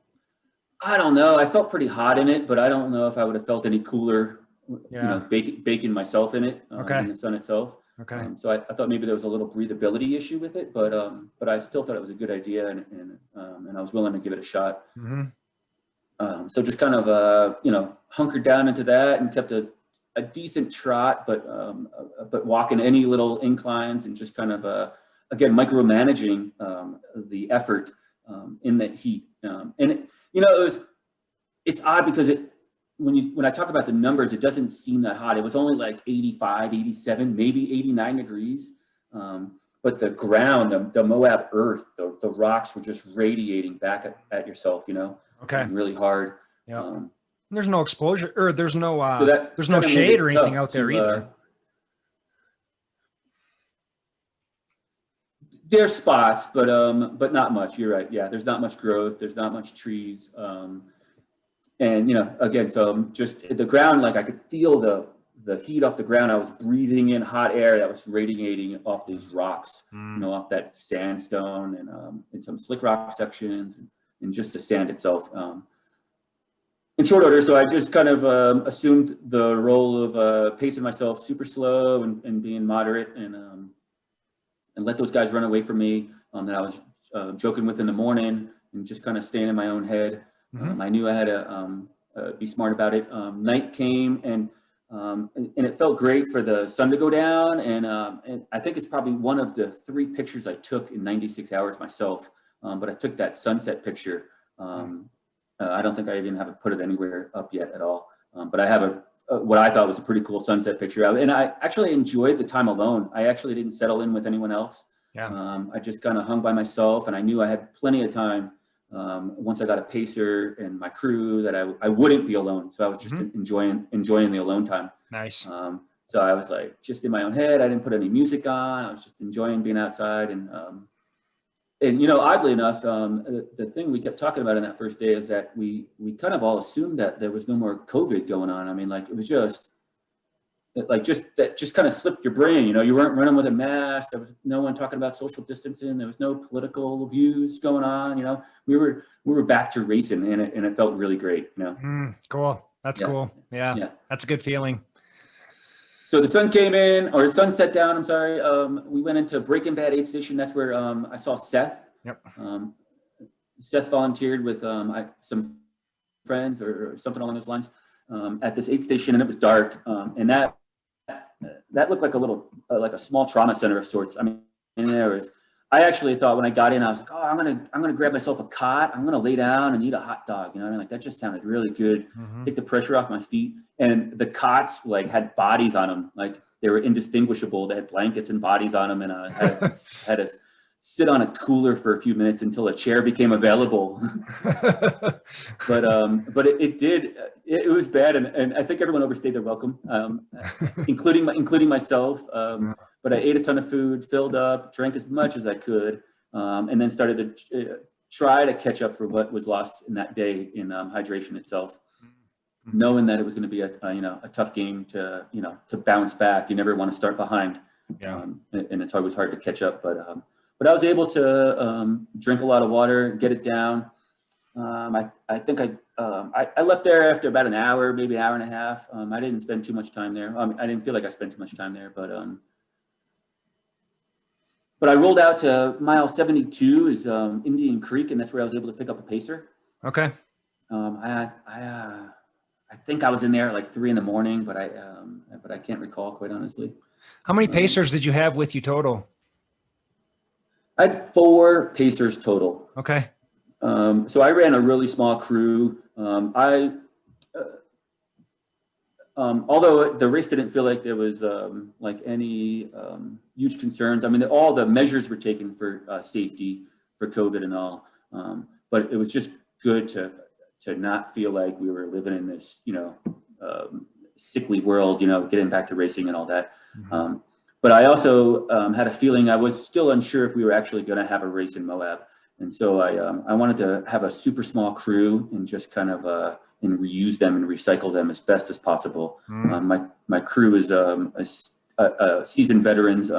I don't know. I felt pretty hot in it, but I don't know if I would have felt any cooler, baking myself in it, in the sun itself. Okay. So I thought maybe there was a little breathability issue with it, but I still thought it was a good idea, and I was willing to give it a shot. So just kind of, hunkered down into that and kept a decent trot, but walking any little inclines and just kind of, again, micromanaging the effort in that heat. And it's odd because when I talk about the numbers, it doesn't seem that hot. It was only like 85, 87, maybe 89 degrees. But the ground, the Moab earth, the rocks were just radiating back at yourself, Okay. Really hard. Yeah. There's no exposure, or there's no shade or anything out there either. There's spots, but not much. You're right. Yeah, there's not much growth. There's not much trees. And again, so just the ground, like I could feel the heat off the ground. I was breathing in hot air that was radiating off these rocks, off that sandstone and some slick rock sections and just the sand itself. In short order, so I just kind of assumed the role of pacing myself super slow and being moderate and let those guys run away from me that I was joking with in the morning and just kind of staying in my own head. I knew I had to be smart about it. Night came and it felt great for the sun to go down. And I think it's probably one of the 3 pictures I took in 96 hours myself. But I took that sunset picture. I don't think I even haven't put it anywhere up yet at all. But I have what I thought was a pretty cool sunset picture. And I actually enjoyed the time alone. I actually didn't settle in with anyone else. Yeah. I just kind of hung by myself, and I knew I had plenty of time once I got a pacer and my crew, that I wouldn't be alone. So I was just enjoying the alone time. Nice. So I was like just in my own head. I didn't put any music on. I was just enjoying being outside. And oddly enough, the thing we kept talking about in that first day is that we kind of all assumed that there was no more COVID going on. I mean, like, it was just kind of slipped your brain. You weren't running with a mask. There was no one talking about social distancing. There was no political views going on. We were back to racing, and it felt really great. Cool. That's cool. Yeah. That's a good feeling. So the sun came in, or the sun set down. I'm sorry. We went into Breaking Bad aid station. That's where I saw Seth. Yep. Seth volunteered with some friends or something along those lines at this aid station, and it was dark. And that looked like like a small trauma center of sorts. I mean, I actually thought when I got in, I was like, oh, I'm gonna grab myself a cot. I'm gonna lay down and eat a hot dog. You know what I mean? Like, that just sounded really good. Take the pressure off my feet. And the cots like had bodies on them, like they were indistinguishable. They had blankets and bodies on them, and I had to sit on a cooler for a few minutes until a chair became available. But it was bad, and I think everyone overstayed their welcome, including myself. But I ate a ton of food, filled up, drank as much as I could, and then started to try to catch up for what was lost in that day in hydration itself. Knowing that it was going to be a tough game to bounce back. You never want to start behind, and it's always hard to catch up. But I was able to drink a lot of water, get it down. I think I left there after about an hour, maybe an hour and a half. I didn't spend too much time there. I didn't feel like I spent too much time there, but I rolled out to mile 72 is Indian Creek, and that's where I was able to pick up a pacer. Okay. I think I was in there at like 3 a.m, but I can't recall, quite honestly. How many pacers did you have with you total? I had 4 pacers total. Okay. So I ran a really small crew. Although the race didn't feel like there was like any huge concerns. I mean, all the measures were taken for safety, for COVID and all. But it was just good to not feel like we were living in this, sickly world, getting back to racing and all that. But I also had a feeling I was still unsure if we were actually going to have a race in Moab. And so I wanted to have a super small crew and just kind of and reuse them and recycle them as best as possible. My crew is seasoned veterans.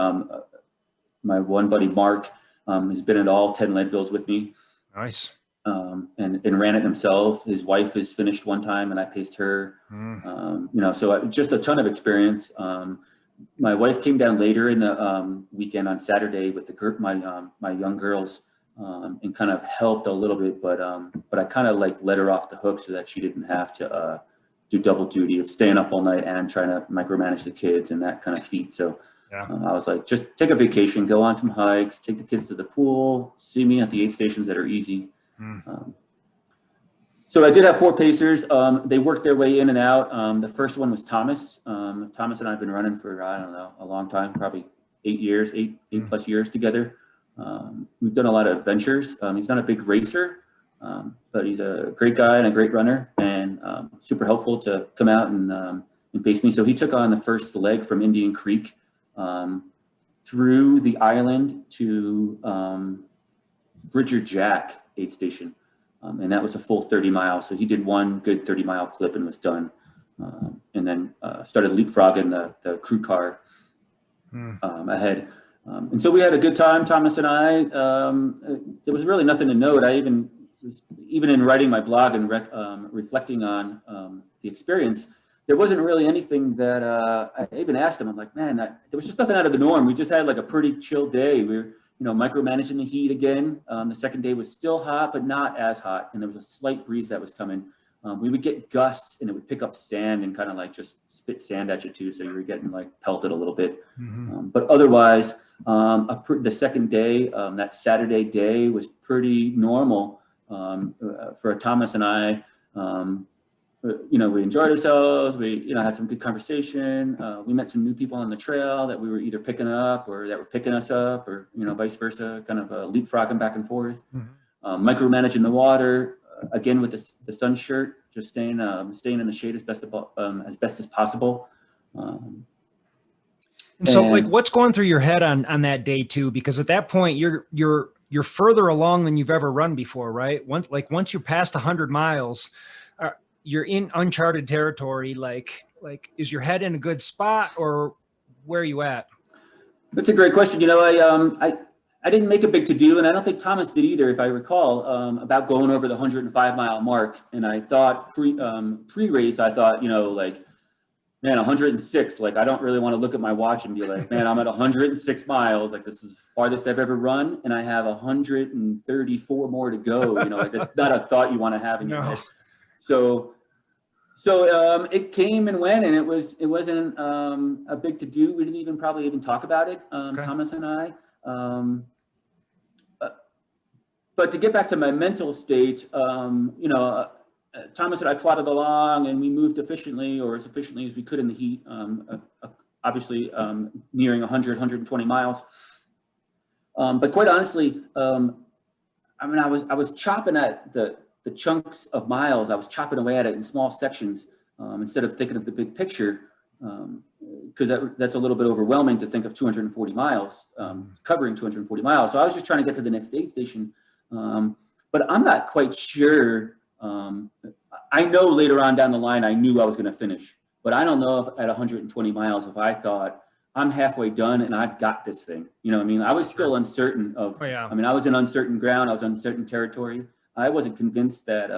My one buddy, Mark, has been at all 10 Leadvilles with me. Nice. And ran it himself. His wife has finished one time, and I paced her. So just a ton of experience. My wife came down later in the weekend on Saturday with my young girls, and kind of helped a little bit, but I kind of like let her off the hook so that she didn't have to do double duty of staying up all night and trying to micromanage the kids and that kind of feat. So I was like, just take a vacation, go on some hikes, take the kids to the pool, see me at the aid stations that are easy. So I did have 4 pacers. They worked their way in and out. The first one was Thomas. Thomas and I have been running for, I don't know, a long time, probably 8 plus years together. We've done a lot of adventures. He's not a big racer, but he's a great guy and a great runner, and super helpful to come out and pace me. So he took on the first leg from Indian Creek through the island to Bridger Jack aid station. And that was a full 30 miles. So he did one good 30-mile clip and was done. And then started leapfrogging the crew car ahead. And so we had a good time, Thomas and I. There was really nothing to note. I even in writing my blog and reflecting on the experience, there wasn't really anything that I even asked him. I'm like, man, there was just nothing out of the norm. We just had like a pretty chill day. We were micromanaging the heat again. The second day was still hot, but not as hot. And there was a slight breeze that was coming. We would get gusts and it would pick up sand and kind of like just spit sand at you too. So you were getting like pelted a little bit. But otherwise, the second day, that Saturday day was pretty normal for Thomas and I. We enjoyed ourselves. We, had some good conversation. We met some new people on the trail that we were either picking up or that were picking us up, or, vice versa, kind of leapfrogging back and forth. micromanaging the water, again with the sun shirt, just staying in the shade as best as possible. And so like what's going through your head on that day too? Because at that point you're further along than you've ever run before, right? Once you're past 100 miles, you're in uncharted territory. Like is your head in a good spot, or where are you at? That's a great question. You know, I didn't make a big to-do, and I don't think Thomas did either, if I recall, about going over the 105-mile mark. And I thought pre-race, I thought, you know, like, man, 106, like, I don't really want to look at my watch and be like, man, I'm at 106 miles. Like, this is the farthest I've ever run, and I have 134 more to go. You know, like, that's not a thought you want to have in your head. So it came and went, and it wasn't a big to do. We didn't probably even talk about it, okay. Thomas and I. But to get back to my mental state, you know, Thomas and I plodded along, and we moved efficiently, or as efficiently as we could in the heat. Obviously, nearing 120 miles. But quite honestly, I mean, I was chopping at the chunks of miles. I was chopping away at it in small sections instead of thinking of the big picture, because that's a little bit overwhelming to think of 240 miles, covering 240 miles. So I was just trying to get to the next aid station, but I'm not quite sure. I know later on down the line I knew I was going to finish, but I don't know if at 120 miles if I thought I'm halfway done and I've got this thing. You know what I mean? I was still uncertain of. Oh, yeah. I mean, I was in uncertain ground. I was in uncertain territory. I wasn't convinced that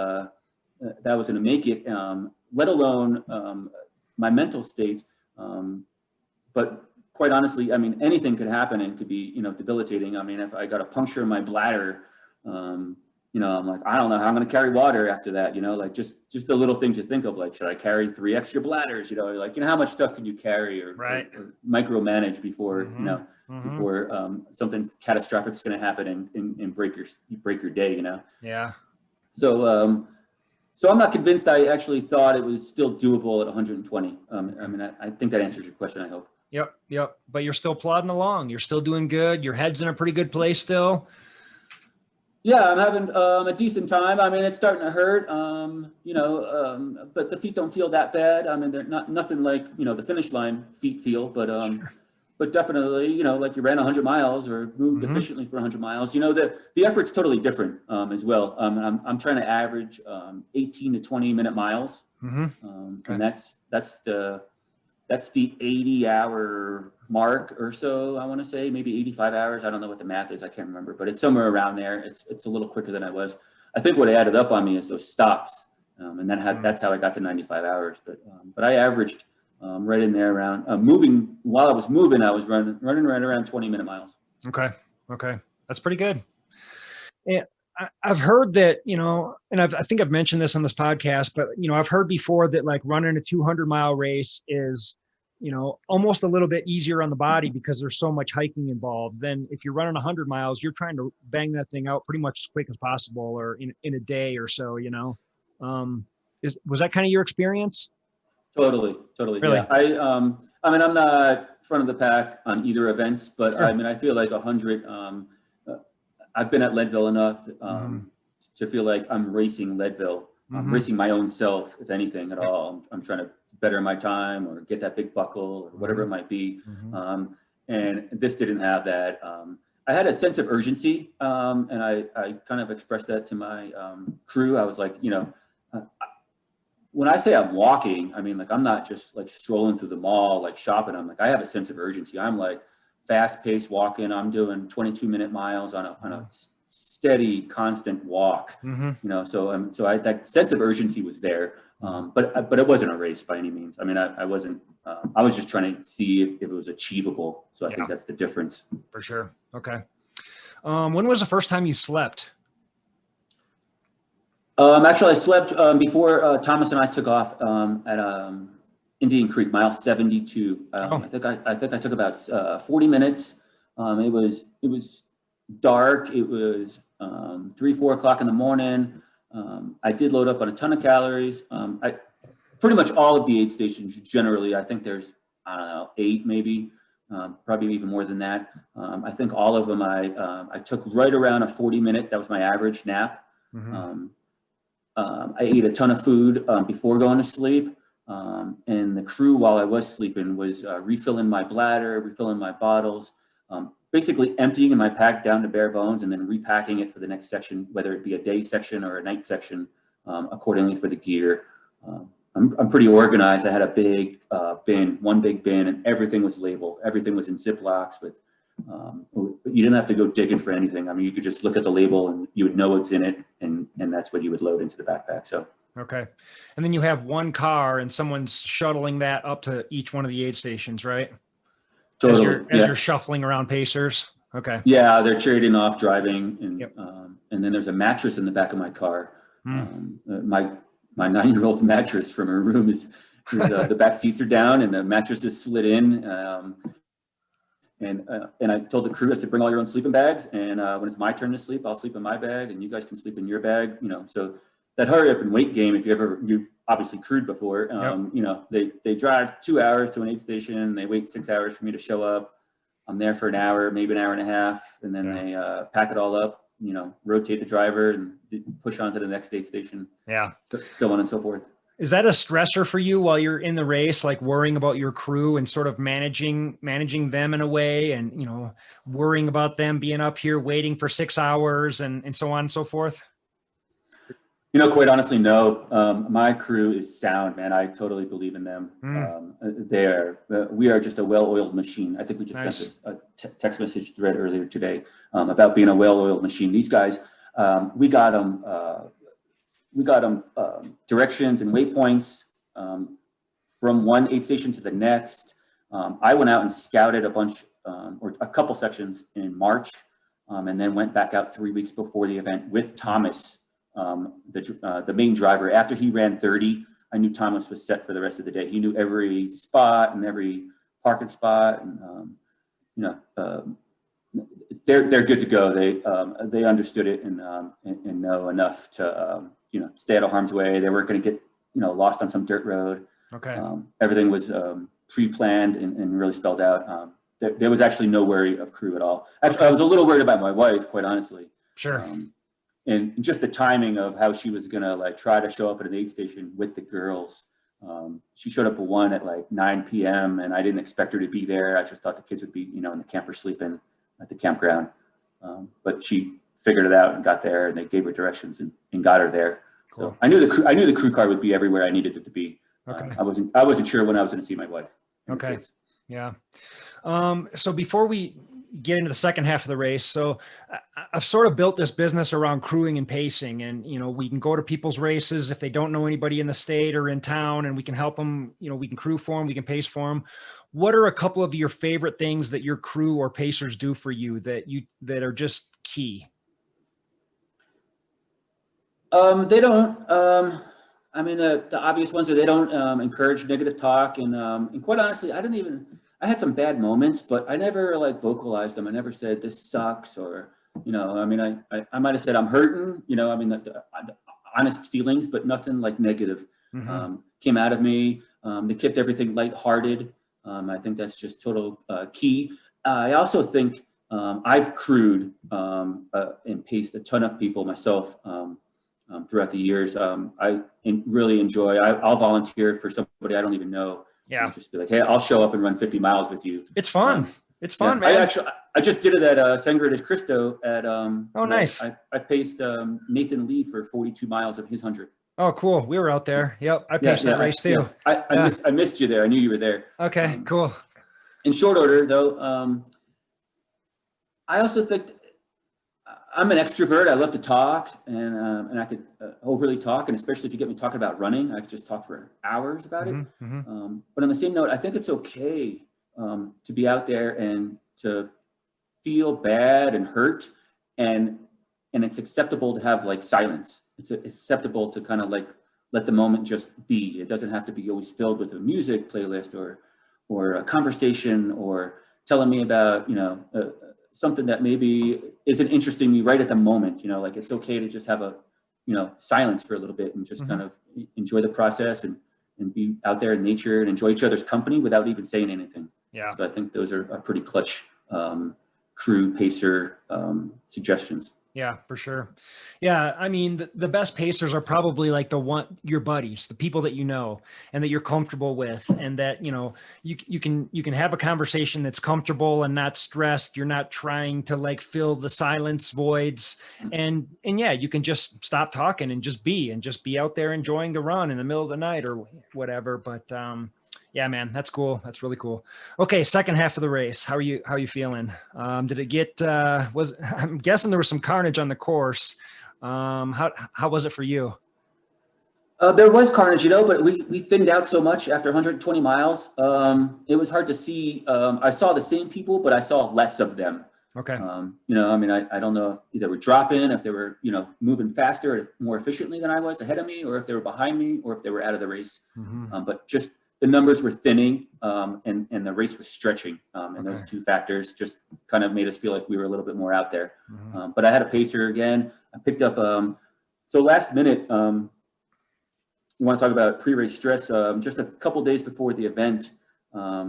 that I was going to make it, let alone my mental state. But quite honestly, I mean, anything could happen and could be, you know, debilitating. I mean, if I got a puncture in my bladder, you know, I'm like, I don't know how I'm going to carry water after that. You know, like just the little things you think of, like, should I carry 3 extra bladders? You know, like, you know, how much stuff can you carry or micromanage before, you know, before something catastrophic is going to happen and break your day, you know? Yeah. So, so I'm not convinced. I actually thought it was still doable at 120. I mean, I think that answers your question, I hope. Yep. But you're still plodding along. You're still doing good. Your head's in a pretty good place still. Yeah, I'm having a decent time. I mean, it's starting to hurt, you know, but the feet don't feel that bad. I mean, they're nothing like, you know, the finish line feet feel, but sure. But definitely, you know, like you ran 100 miles or moved efficiently for 100 miles. You know, the effort's totally different as well. I'm trying to average 18 to 20 minute miles, okay. And that's the 80-hour mark or so. I want to say maybe 85 hours. I don't know what the math is. I can't remember, but it's somewhere around there. It's a little quicker than I was. I think what added up on me is those stops, and then that's how I got to 95 hours. But I averaged right in there around moving. While I was moving, I was running right around 20-minute miles. Okay, that's pretty good. Yeah. I've heard that, you know, and I think I've mentioned this on this podcast, but, you know, I've heard before that like running a 200-mile race is, you know, almost a little bit easier on the body because there's so much hiking involved. Then if you're running 100 miles, you're trying to bang that thing out pretty much as quick as possible, or in a day or so, you know. Was that kind of your experience? Totally. Really? Yeah. I mean, I'm not front of the pack on either events, but sure. I mean, I feel like 100, I've been at Leadville enough to feel like I'm racing Leadville. I'm racing my own self, if anything at all. I'm trying to better my time or get that big buckle or whatever it might be. And this didn't have that. I had a sense of urgency, and I kind of expressed that to my crew. I was like, you know, when I say I'm walking, I mean, like, I'm not just like strolling through the mall, like shopping. I'm like, I have a sense of urgency. I'm like fast-paced walking. I'm doing 22-minute miles on a steady, constant walk. You know, so that sense of urgency was there, but it wasn't a race by any means. I mean, I wasn't. I was just trying to see if it was achievable. So I think that's the difference. For sure. Okay. When was the first time you slept? Actually, I slept before Thomas and I took off at Indian Creek, mile 72. I think I took about 40 minutes. It was dark. It was 3-4 o'clock in the morning. I did load up on a ton of calories. Pretty much all of the aid stations generally, I think there's, I don't know, 8 maybe. probably even more than that. I think all of them I took right around a 40-minute, that was my average nap. Mm-hmm. I ate a ton of food before going to sleep. And the crew, while I was sleeping, was refilling my bladder, refilling my bottles, basically emptying my pack down to bare bones and then repacking it for the next section, whether it be a day section or a night section, accordingly for the gear. I'm pretty organized. I had a big bin, one big bin, and everything was labeled. Everything was in Ziplocs with, you didn't have to go digging for anything. I mean, you could just look at the label and you would know what's in it, and that's what you would load into the backpack. So. Okay. And then you have one car and someone's shuttling that up to each one of the aid stations, right? Totally. As you're shuffling around pacers. Okay. Yeah, they're trading off driving, and Yep. And then there's a mattress in the back of my car. My 9-year-old's mattress from her room is the back seats are down and the mattress is slid in. And I told the crew, I said, bring all your own sleeping bags, and when it's my turn to sleep, I'll sleep in my bag, and you guys can sleep in your bag. So that hurry up and wait game, if you've obviously crewed before, they drive 2 hours to an aid station, they wait 6 hours for me to show up. I'm there for an hour, maybe an hour and a half, and then they pack it all up, rotate the driver and push on to the next aid station. Yeah. So on and so forth. Is that a stressor for you while you're in the race, like worrying about your crew and sort of managing them in a way, and, worrying about them being up here waiting for 6 hours and so on and so forth? Quite honestly, no. My crew is sound, man. I totally believe in them. We are just a well-oiled machine. I think we just sent this text message thread earlier today about being a well-oiled machine. These guys, we got them directions and waypoints from one aid station to the next. I went out and scouted a bunch or a couple sections in March, and then went back out 3 weeks before the event with Thomas, the main driver. After he ran 30, I knew Thomas was set for the rest of the day. He knew every spot and every parking spot, and they're good to go. They understood it and know enough to stay out of harm's way. They weren't going to get lost on some dirt road. Okay. Everything was pre-planned and really spelled out. There was actually no worry of crew at all. Actually, I was a little worried about my wife, quite honestly. Sure. And just the timing of how she was gonna try to show up at an aid station with the girls. She showed up at 1 at 9 p.m. and I didn't expect her to be there. I just thought the kids would be, in the camper sleeping at the campground. But she figured it out and got there, and they gave her directions and got her there. Cool. So I knew the crew car would be everywhere I needed it to be. Okay. I wasn't sure when I was going to see my wife. Okay. Yeah. So before we get into the second half of the race, so I've sort of built this business around crewing and pacing, and we can go to people's races if they don't know anybody in the state or in town, and we can help them. We can crew for them, we can pace for them. What are a couple of your favorite things that your crew or pacers do for you that are just key? They don't. The obvious ones are they don't encourage negative talk, and quite honestly, I had some bad moments, but I never vocalized them. I never said this sucks, or I might have said I'm hurting. The honest feelings, but nothing negative came out of me. They kept everything lighthearted. I think that's just total key. I also think I've crewed and paced a ton of people myself throughout the years. I really enjoy. I'll volunteer for somebody I don't even know. Yeah. Just be like, hey, I'll show up and run 50 miles with you. It's fun. It's fun, man. I just did it at Sangre de Cristo at oh, nice. I paced Nathan Lee for 42 miles of his 100. Oh, cool. We were out there. Yep. I paced that race too. I missed you there. I knew you were there. Okay, cool. In short order though, I also think I'm an extrovert. I love to talk, and I could overly talk, and especially if you get me talking about running, I could just talk for hours about it. But on the same note, I think it's okay to be out there and to feel bad and hurt, and it's acceptable to have silence. It's acceptable to kind of let the moment just be. It doesn't have to be always filled with a music playlist or a conversation or telling me about something that maybe isn't interesting me right at the moment. It's okay to just have a silence for a little bit and just kind of enjoy the process and be out there in nature and enjoy each other's company without even saying anything. Yeah. So I think those are pretty clutch crew pacer suggestions. Yeah, for sure. Yeah, I mean, the best pacers are probably like your buddies, the people that you know and that you're comfortable with, and that you can have a conversation that's comfortable and not stressed. You're not trying to like fill the silence voids, and yeah, you can just stop talking and just be out there enjoying the run in the middle of the night or whatever. But yeah, man, that's cool. That's really cool. Okay, second half of the race. How are you feeling? Did it get I'm guessing there was some carnage on the course. How was it for you? There was carnage, but we thinned out so much after 120 miles. It was hard to see. I saw the same people, but I saw less of them. Okay. I mean, I don't know if they were dropping, if they were, moving faster, more efficiently than I was ahead of me, or if they were behind me, or if they were out of the race. Mm-hmm. But just the numbers were thinning, and the race was stretching. And Okay. those two factors just kind of made us feel like we were a little bit more out there. Mm-hmm. But I had a pacer again. I picked up, so last minute, you want to talk about pre-race stress? Just a couple days before the event, a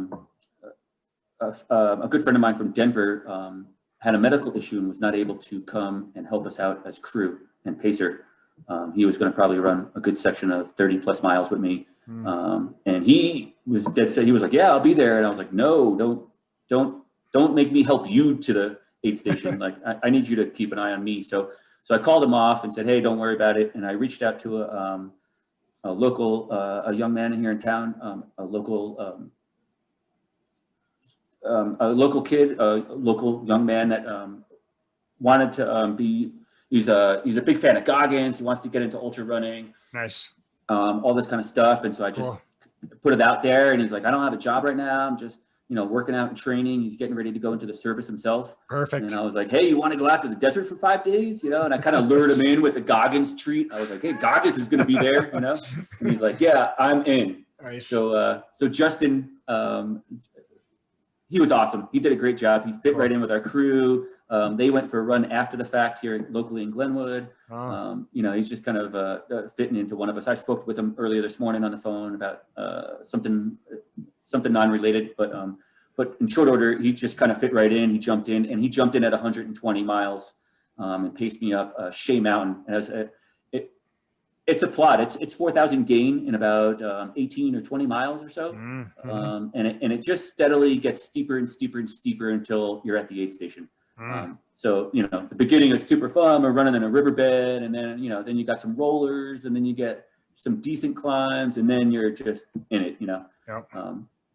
good friend of mine from Denver had a medical issue and was not able to come and help us out as crew and pacer. He was going to probably run a good section of 30 plus miles with me. And he was dead set. He was like, "Yeah, I'll be there." And I was like, "No, don't make me help you to the aid station. Like, I need you to keep an eye on me." So I called him off and said, "Hey, don't worry about it." And I reached out to a local, a young man here in town, a local kid, a local young man that wanted to he's a big fan of Goggins. He wants to get into ultra running. Nice. All this kind of stuff. And so I just put it out there, and he's like, "I don't have a job right now. I'm just, working out and training." He's getting ready to go into the service himself. Perfect. And I was like, "Hey, you want to go out to the desert for 5 days?" And I kind of lured him in with the Goggins treat. I was like, "Hey, Goggins is going to be there," And he's like, "Yeah, I'm in." Nice. So Justin, he was awesome. He did a great job. He fit right in with our crew. They went for a run after the fact here locally in Glenwood. He's just kind of fitting into one of us. I spoke with him earlier this morning on the phone about something non-related, but in short order, he just kind of fit right in. He jumped in at 120 miles and paced me up Shea Mountain. And it's a plot. It's 4,000 gain in about 18 or 20 miles or so. Mm-hmm. And it just steadily gets steeper and steeper and steeper until you're at the aid station. So, the beginning is super fun. We're running in a riverbed, and then, then you got some rollers, and then you get some decent climbs, and then you're just in it, Yep.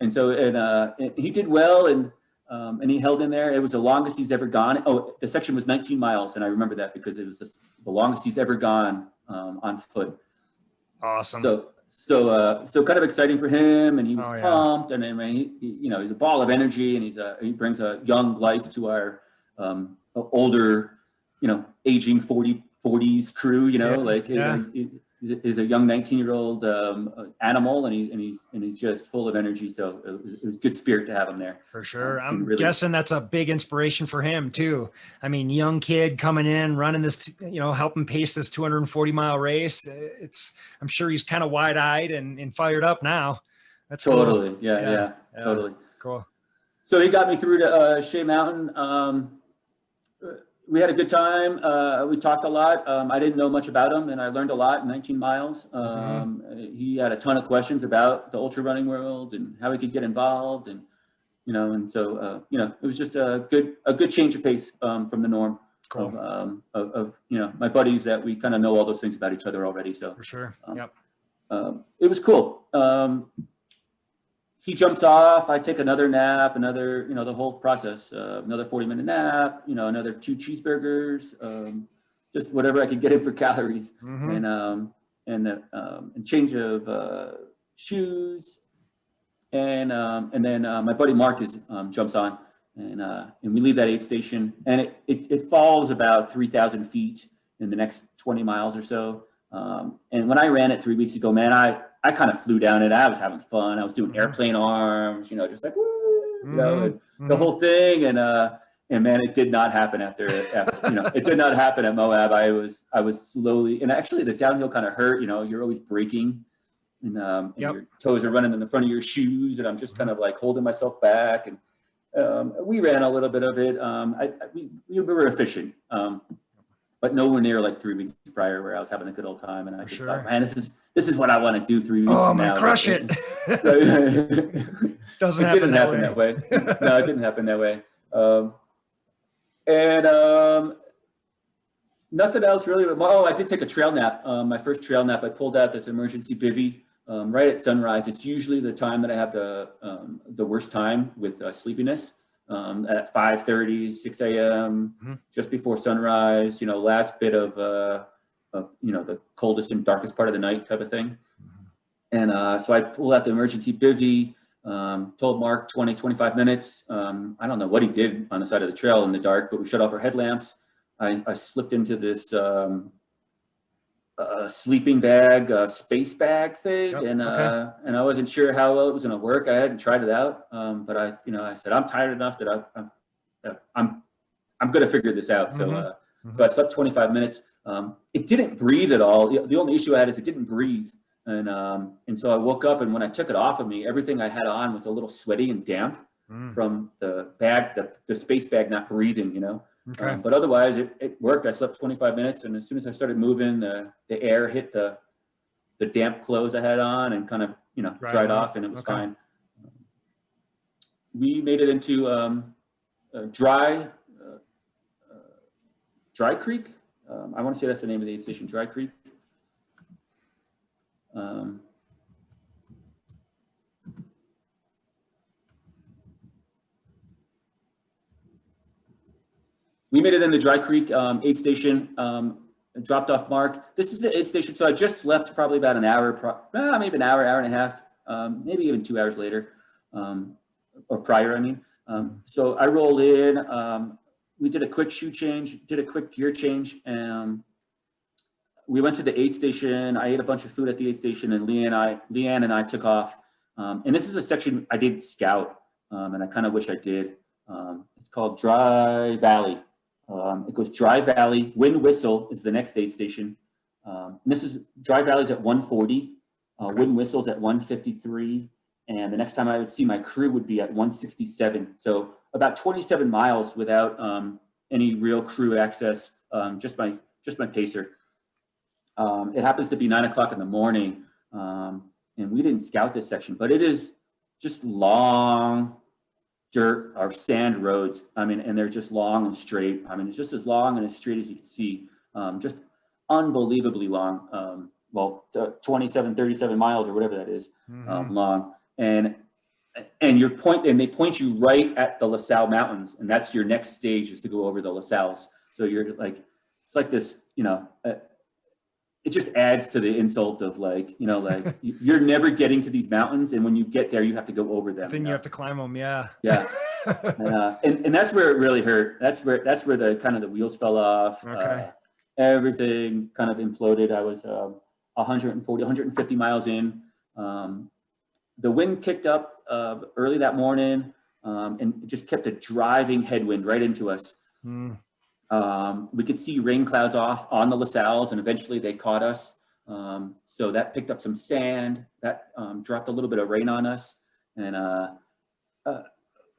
And so, and he did well, and he held in there. It was the longest he's ever gone. Oh, the section was 19 miles. And I remember that because it was the longest he's ever gone on foot. Awesome. So kind of exciting for him, and he was Oh, yeah. pumped, and I mean, he's a ball of energy, and he brings a young life to our older, aging 40s crew, he's a young 19-year-old animal, and he's just full of energy. So it was good spirit to have him there. For sure. I'm guessing that's a big inspiration for him too. I mean, young kid coming in, running this, helping pace this 240-mile race. I'm sure he's kind of wide-eyed and fired up now. That's totally cool. Yeah, totally cool. So he got me through to Shea Mountain. We had a good time. We talked a lot. I didn't know much about him, and I learned a lot in 19 miles. He had a ton of questions about the ultra running world and how he could get involved, and so it was just a good change of pace from the norm. Cool. Of my buddies that we kind of know all those things about each other already. So for sure. Yep. It was cool. He jumps off, I take another nap, the whole process, another 40-minute nap, another 2 cheeseburgers, just whatever I could get in for calories, and change of shoes, and then my buddy Mark jumps on, and we leave that aid station, and it falls about 3,000 feet in the next 20 miles or so. And when I ran it 3 weeks ago, man, I kind of flew down it. I was having fun. I was doing airplane arms, just like, woo, the whole thing. And man, it did not happen after it did not happen at Moab. I was slowly, and actually the downhill kind of hurt, you're always braking and your toes are running in the front of your shoes, and I'm just kind of like holding myself back. And we ran a little bit of it. We were efficient, but nowhere near like 3 weeks prior where I was having a good old time. And I just thought, man, this is what I want to do 3 weeks from now. Crush it. Doesn't it didn't happen that way. No, it didn't happen that way. Nothing else really. Oh, I did take a trail nap. My first trail nap, I pulled out this emergency bivvy right at sunrise. It's usually the time that I have the worst time with sleepiness. At 5:30, 6 a.m., just before sunrise, last bit of the coldest and darkest part of the night type of thing. And so I pulled out the emergency bivvy, told Mark 20, 25 minutes. I don't know what he did on the side of the trail in the dark, but we shut off our headlamps. I slipped into this sleeping bag, space bag thing, and I wasn't sure how well it was going to work. I hadn't tried it out, but I said I'm tired enough that I'm going to figure this out. So I slept 25 minutes. It didn't breathe at all. The only issue I had is it didn't breathe, and so I woke up, and when I took it off of me, everything I had on was a little sweaty and damp from the bag, the space bag not breathing, Okay. But otherwise, it worked. I slept 25 minutes, and as soon as I started moving, the air hit the damp clothes I had on and kind of dried off, and it was fine. We made it into Dry Creek. I want to say that's the name of the aid station, Dry Creek. We made it in the Dry Creek aid station, dropped off Mark. This is the aid station, so I just slept probably about an hour, maybe an hour, hour and a half, maybe even 2 hours later, or prior, I mean. So I rolled in, we did a quick shoe change, did a quick gear change, and we went to the aid station. I ate a bunch of food at the aid station, and Leanne and I took off. And this is a section I did scout, and I kind of wish I did. It's called Dry Valley. It goes Dry Valley, Wind Whistle is the next aid station. And this is Dry Valley's at 140, Wind Whistle's at 153, and the next time I would see my crew would be at 167. So about 27 miles without any real crew access, just my pacer. It happens to be 9 o'clock in the morning, and we didn't scout this section, but it is just long dirt or sand roads. I mean, and they're just long and straight. I mean, it's just as long and as straight as you can see, just unbelievably long. 27, 37 miles or whatever that is, long. And they point you right at the LaSalle Mountains, and that's your next stage is to go over the LaSalles. So you're like, it's like this, it just adds to the insult of like, you're never getting to these mountains, and when you get there, you have to go over them. Then you have to climb them, yeah. Yeah, and that's where it really hurt. That's where the kind of the wheels fell off. Okay. Everything kind of imploded. I was 140, 150 miles in. The wind kicked up early that morning, and it just kept a driving headwind right into us. We could see rain clouds off on the LaSalles, and eventually they caught us. So that picked up some sand, that dropped a little bit of rain on us. And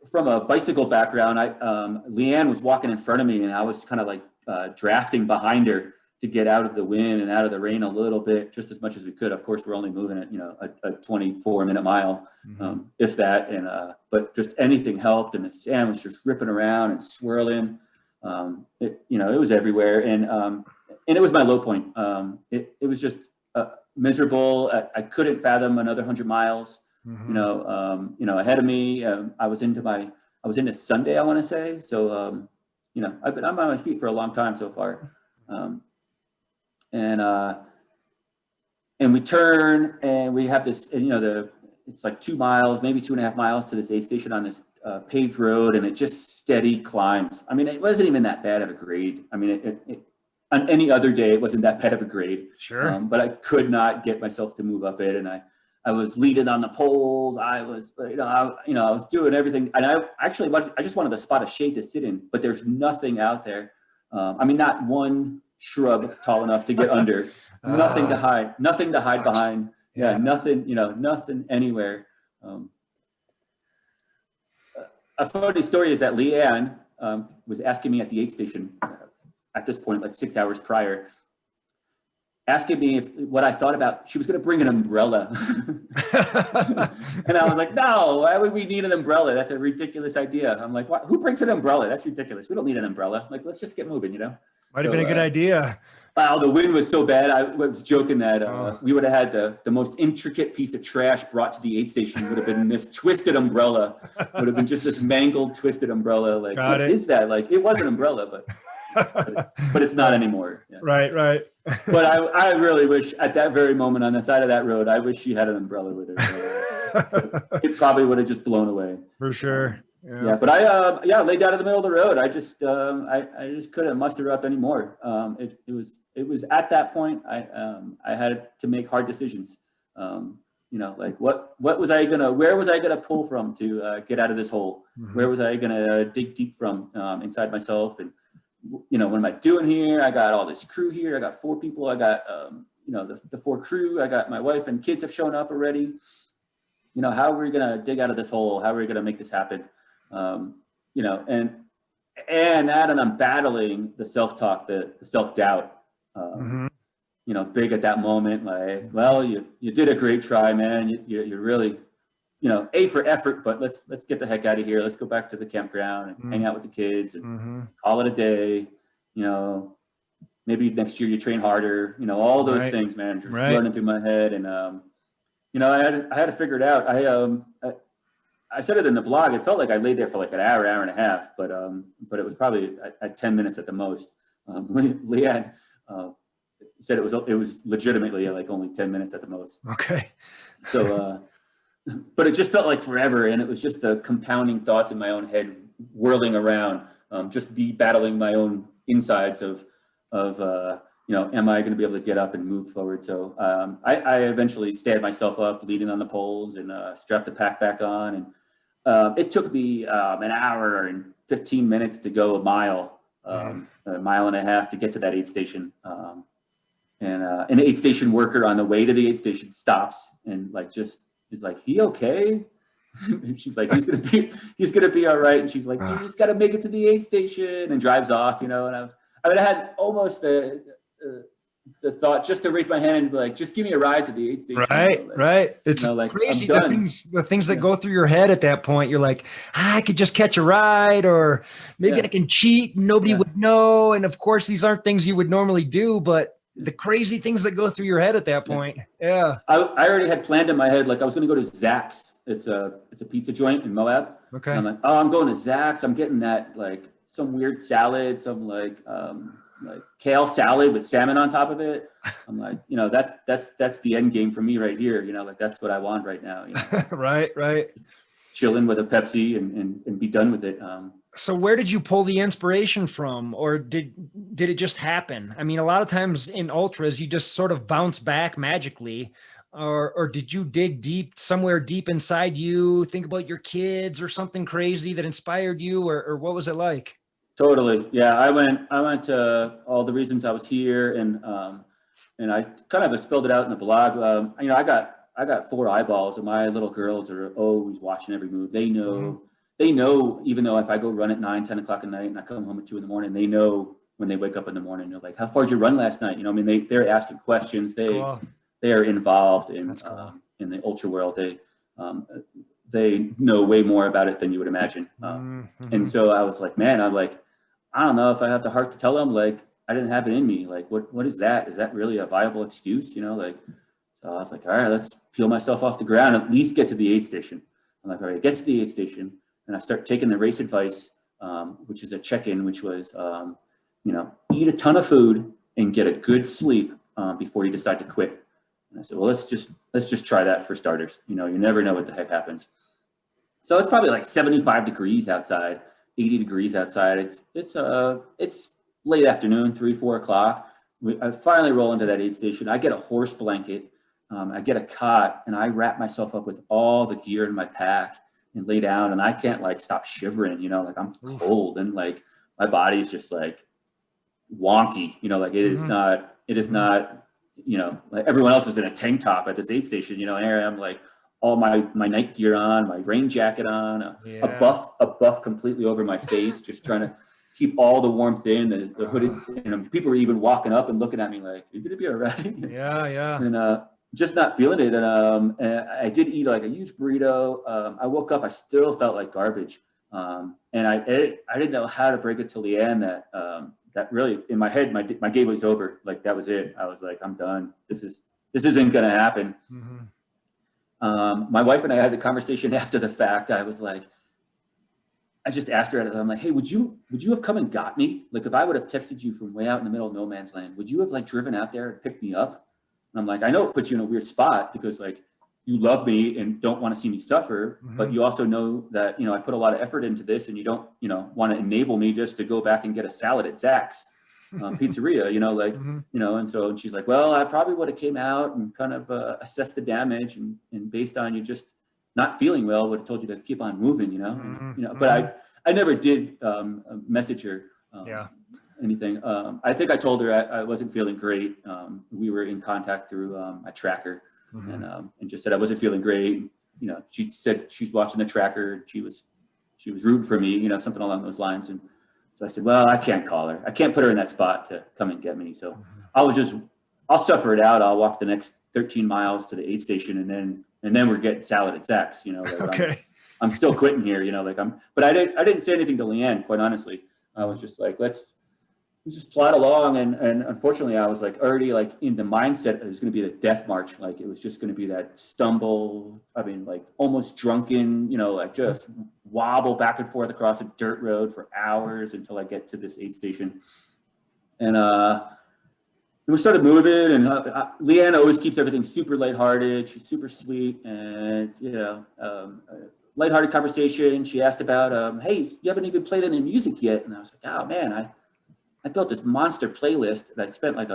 from a bicycle background, Leanne was walking in front of me, and I was kind of like drafting behind her to get out of the wind and out of the rain a little bit, just as much as we could. Of course, we're only moving at a 24-minute mile, if that. And but just anything helped, and the sand was just ripping around and swirling. It was everywhere, and it was my low point. It was just miserable. I couldn't fathom another 100 miles. Ahead of me. I was into Sunday, I want to say. So I'm on my feet for a long time so far. And we turn, and we have this, it's like 2 miles, maybe 2.5 miles to this aid station on this paved road, and it just steady climbs. I mean, it wasn't even that bad of a grade. I mean, it on any other day, it wasn't that bad of a grade. Sure. But I could not get myself to move up it, and I was leaning on the poles. I was, I was doing everything, and I just wanted a spot of shade to sit in, but there's nothing out there. Not one shrub tall enough to get under, nothing to hide behind. Yeah, nothing, nothing anywhere. A funny story is that Leanne was asking me at the aid station at this point, like 6 hours prior, asking me what I thought about, she was going to bring an umbrella. And I was like, no, why would we need an umbrella? That's a ridiculous idea. I'm like, what? Who brings an umbrella? That's ridiculous. We don't need an umbrella. Like, let's just get moving, Might have been a good idea. Wow, the wind was so bad. I was joking that we would have had the most intricate piece of trash brought to the aid station. Would have been this twisted umbrella. Would have been just this mangled, twisted umbrella. Like, what is that? Like, it was an umbrella, but it's not anymore. Yeah. Right. But I really wish at that very moment on the side of that road, I wish she had an umbrella with her. It probably would have just blown away. For sure. Yeah, but I laid down in the middle of the road. I just couldn't muster up anymore. It was at that point I had to make hard decisions. Like where was I gonna pull from to get out of this hole? Mm-hmm. Where was I gonna dig deep from inside myself? And what am I doing here? I got all this crew here. I got 4 people. I got the 4 crew. I got my wife and kids have shown up already. How are we gonna dig out of this hole? How are we gonna make this happen? And I'm battling the self-talk, the self-doubt, big at that moment. Like, well, you did a great try, man. You're really, A for effort, but let's get the heck out of here. Let's go back to the campground and hang out with the kids and call it a day. Maybe next year you train harder, all those things, man, just running through my head. And, I had to figure it out. I said it in the blog. It felt like I laid there for like an hour and a half, but it was probably at 10 minutes at the most. Leanne said it was legitimately like only 10 minutes at the most. Okay. So, but it just felt like forever, and it was just the compounding thoughts in my own head whirling around, just battling my own insides of am I going to be able to get up and move forward? So I eventually stayed myself up, leaning on the poles, and strapped the pack back on. And it took me an hour and 15 minutes to go a mile and a half to get to that aid station. And an aid station worker on the way to the aid station stops and is like, he okay? And she's like, he's gonna be all right. And she's like, you just got to make it to the aid station, and drives off. And I had almost the thought just to raise my hand and be like, just give me a ride to the aid station. Right. It's crazy the things that go through your head at that point. You're like, I could just catch a ride, or maybe I can cheat. Nobody would know. And of course, these aren't things you would normally do, but the crazy things that go through your head at that point. Yeah. I already had planned in my head, like I was going to go to Zach's. It's a pizza joint in Moab. Okay. And I'm like, I'm going to Zach's. I'm getting that, like some weird salad, some like kale salad with salmon on top of it. I'm like, that's the end game for me right here. Like that's what I want right now. Right. Just chilling with a Pepsi and be done with it. So where did you pull the inspiration from, or did it just happen? I mean, a lot of times in ultras, you just sort of bounce back magically, or did you dig deep somewhere deep inside you, think about your kids or something crazy that inspired you, or what was it like? Totally. Yeah. I went to all the reasons I was here, and I kind of spelled it out in the blog. I got 4 eyeballs, and my little girls are always watching every move. They know, even though if I go run at 9, 10 o'clock at night and I come home at 2 a.m, they know when they wake up in the morning, they're like, how far did you run last night? They're asking questions. They are involved in the ultra world. They know way more about it than you would imagine. And so I was like, man, I don't know if I have the heart to tell them, like, I didn't have it in me. Like, what is that? Is that really a viable excuse? So I was like, all right, let's peel myself off the ground, at least get to the aid station. I'm like, all right, get to the aid station. And I start taking the race advice, which is a check-in, which was, eat a ton of food and get a good sleep before you decide to quit. And I said, well, let's just try that for starters. You never know what the heck happens. So it's probably like 75 degrees outside, 80 degrees outside. It's late afternoon, 3, 4 o'clock. I finally roll into that aid station. I get a horse blanket. I get a cot, and I wrap myself up with all the gear in my pack and lay down, and I can't stop shivering, like I'm cold, and like my body's just like wonky, it is not like everyone else is in a tank top at this aid station, and here I am, like all my night gear on, my rain jacket on, a buff completely over my face, just trying to keep all the warmth in, the hooded, people were even walking up and looking at me like, "You're gonna be all right." Yeah. And just not feeling it. And I did eat like a huge burrito. I woke up, I still felt like garbage. And I didn't know how to break it till the end that really in my head, my game was over. Like that was it. I was like, I'm done. This isn't going to happen. My wife and I had the conversation after the fact. I was like, I just asked her, I'm like, "Hey, would you have come and got me? Like if I would have texted you from way out in the middle of no man's land, would you have like driven out there and picked me up?" And I'm like, I know it puts you in a weird spot because like you love me and don't want to see me suffer, but you also know that, I put a lot of effort into this and you don't, want to enable me just to go back and get a salad at Zach's pizzeria, and she's like, "Well, I probably would have came out and kind of assessed the damage and based on you just not feeling well, would have told you to keep on moving, but I never did message her. Anything. I think I told her I wasn't feeling great. We were in contact through a tracker and just said I wasn't feeling great. She said she's watching the tracker. She was rooting for me, something along those lines. And so I said, well, I can't call her. I can't put her in that spot to come and get me. So I'll suffer it out. I'll walk the next 13 miles to the aid station and then we're getting salad at Zach's, like Okay. I'm still quitting here, but I didn't say anything to Leanne, quite honestly. I was just like, let's just plod along. And unfortunately I was like already like in the mindset it was going to be the death march. Like it was just going to be that stumble. I mean, like almost drunken, like just wobble back and forth across a dirt road for hours until I get to this aid station. And we started moving and Leanne always keeps everything super lighthearted. She's super sweet and, lighthearted conversation. She asked about, hey, you haven't even played any music yet. And I was like, oh man, I built this monster playlist that I spent like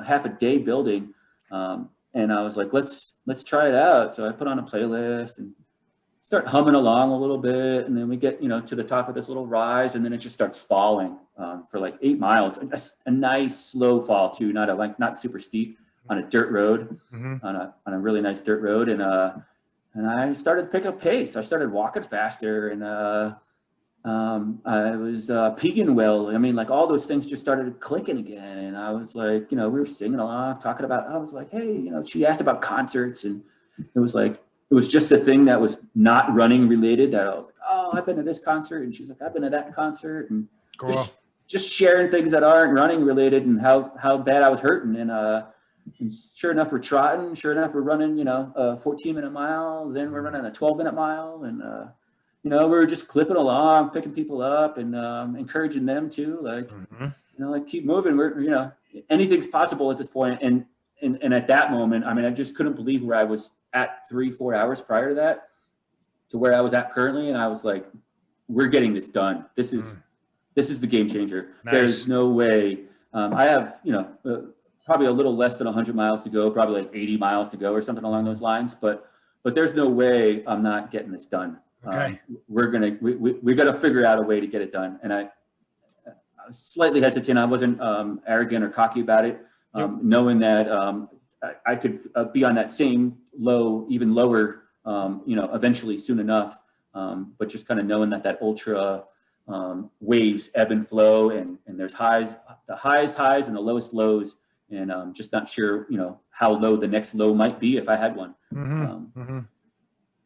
half a day building. And I was like, let's try it out. So I put on a playlist and start humming along a little bit. And then we get, to the top of this little rise and then it just starts falling for like 8 miles, a nice slow fall too, not super steep on a dirt road, on a really nice dirt road. And I started to pick up pace. I started walking faster and I was peeing well. I mean, like all those things just started clicking again. And I was like, we were singing along, talking about, I was like, hey, she asked about concerts and it was just a thing that was not running related that I was like, oh, I've been to this concert. And she's like, I've been to that concert. And cool. just sharing things that aren't running related and how bad I was hurting. And sure enough, we're trotting. Sure enough, we're running, a 14-minute mile. Then we're running a 12-minute mile. And, we were just clipping along, picking people up and encouraging them too. Like, like keep moving. We're, anything's possible at this point. And at that moment, I mean, I just couldn't believe where I was at 3-4 hours prior to that to where I was at currently. And I was like, we're getting this done. This is the game changer. Nice. There's no way. I have, probably a little less than 100 miles to go, probably like 80 miles to go or something along those lines. But there's no way I'm not getting this done. Okay. We're gonna figure out a way to get it done. And I was slightly hesitant. I wasn't arrogant or cocky about it, knowing that I could be on that same low, even lower, eventually soon enough. But just kind of knowing that ultra waves ebb and flow, and there's the highest highs and the lowest lows, and just not sure, how low the next low might be if I had one.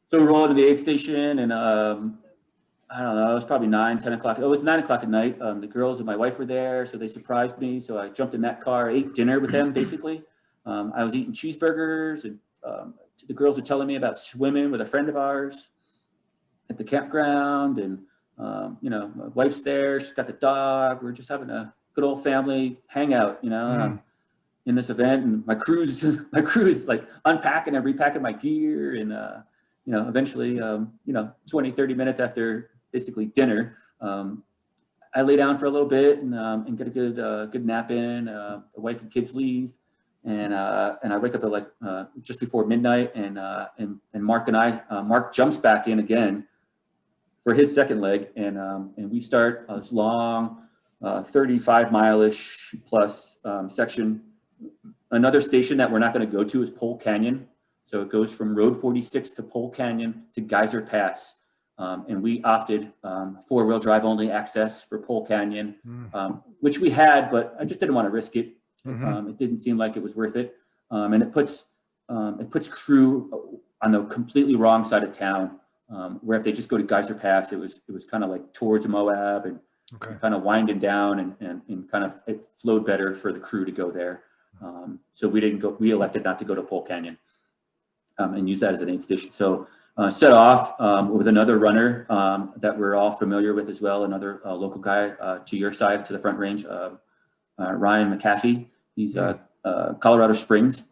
So we rolled to the aid station and I don't know, it was probably 9-10 o'clock. It was 9 o'clock at night. The girls and my wife were there, so they surprised me. So I jumped in that car, ate dinner with them, basically. I was eating cheeseburgers and the girls were telling me about swimming with a friend of ours at the campground. And, my wife's there, she's got the dog. We're just having a good old family hangout, in this event. And my crew's like unpacking and repacking my gear. And, eventually, 20-30 minutes after basically dinner, I lay down for a little bit and get a good nap in. The wife and kids leave, and I wake up at like just before midnight, and Mark jumps back in again for his second leg, and we start this long 35 mile-ish plus section Another station that we're not going to go to is Pole Canyon. So it goes from Road 46 to Pole Canyon to Geyser Pass. And we opted 4-wheel drive only access for Pole Canyon, which we had, but I just didn't want to risk it. It didn't seem like it was worth it. And it puts crew on the completely wrong side of town, where if they just go to Geyser Pass, it was kind of like towards Moab and kind of winding down and kind of it flowed better for the crew to go there. So we elected not to go to Pole Canyon and use that as an aid station. So set off with another runner that we're all familiar with as well, another local guy to your side, to the Front Range, Ryan McAfee. He's a Colorado Springs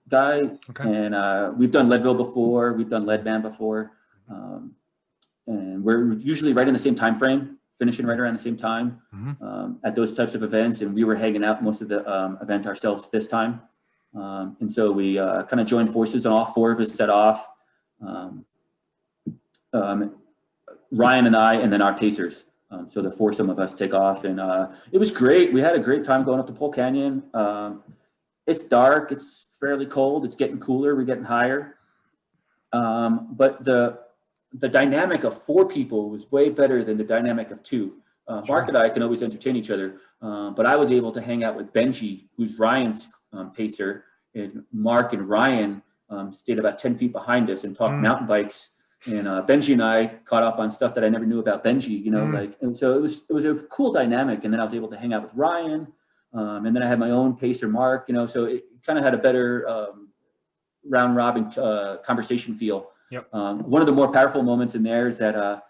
guy, and we've done Leadville before, we've done Leadman before, and we're usually right in the same time frame, finishing right around the same time at those types of events. And we were hanging out most of the event ourselves this time, and so we kind of joined forces, and all 4 of us set off. Ryan and I, and then our pacers. So the foursome of us take off, and it was great. We had a great time going up to Pole Canyon. It's dark, it's fairly cold, it's getting cooler, we're getting higher. But the dynamic of 4 people was way better than the dynamic of 2. Mark and I can always entertain each other, but I was able to hang out with Benji, who's Ryan's pacer, and Mark and Ryan stayed about 10 feet behind us and talked mountain bikes. And Benji and I caught up on stuff that I never knew about Benji, and so it was a cool dynamic. And then I was able to hang out with Ryan, and then I had my own pacer, Mark, so it kind of had a better round robin conversation feel. One of the more powerful moments in there is that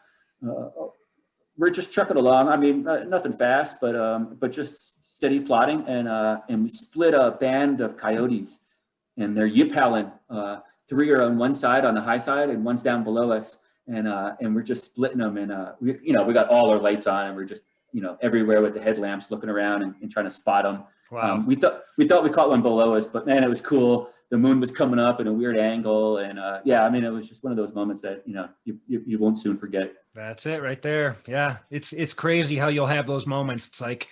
we're just trucking along. I mean, nothing fast, but just steady plodding, and we split a band of coyotes, and they're yip-howling. 3 are on one side, on the high side, and 1's down below us, and we're just splitting them. And we got all our lights on, and we're just everywhere with the headlamps, looking around and trying to spot them. Wow. We thought we caught one below us, but man, it was cool. The moon was coming up in a weird angle, and it was just one of those moments that you won't soon forget. That's it right there. Yeah, it's crazy how you'll have those moments. It's like,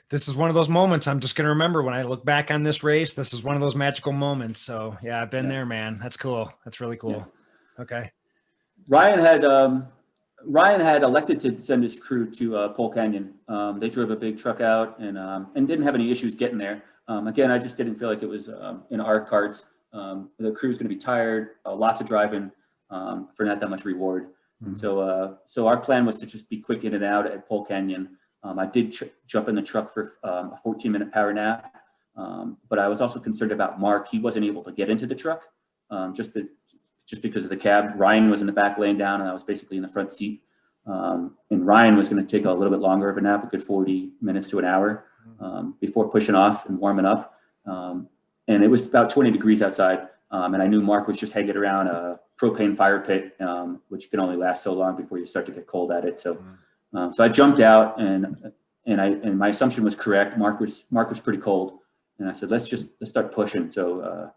this is one of those moments I'm just going to remember when I look back on this race. This is one of those magical moments. So yeah, I've been there, man. That's cool. That's really cool. Yeah. Okay. Ryan had elected to send his crew to Pole Canyon. They drove a big truck out and didn't have any issues getting there. Again, I just didn't feel like it was in our cards. The crew's going to be tired, lots of driving for not that much reward. And so our plan was to just be quick in and out at Pole Canyon. I did jump in the truck for a 14-minute power nap, but I was also concerned about Mark. He wasn't able to get into the truck just because of the cab. Ryan was in the back laying down, and I was basically in the front seat. And Ryan was going to take a little bit longer of a nap, a good 40 minutes to an hour before pushing off and warming up. And it was about 20 degrees outside, and I knew Mark was just hanging around a propane fire pit, which can only last so long before you start to get cold at it. So I jumped out, and my assumption was correct. Mark was pretty cold, and I said, let's start pushing. So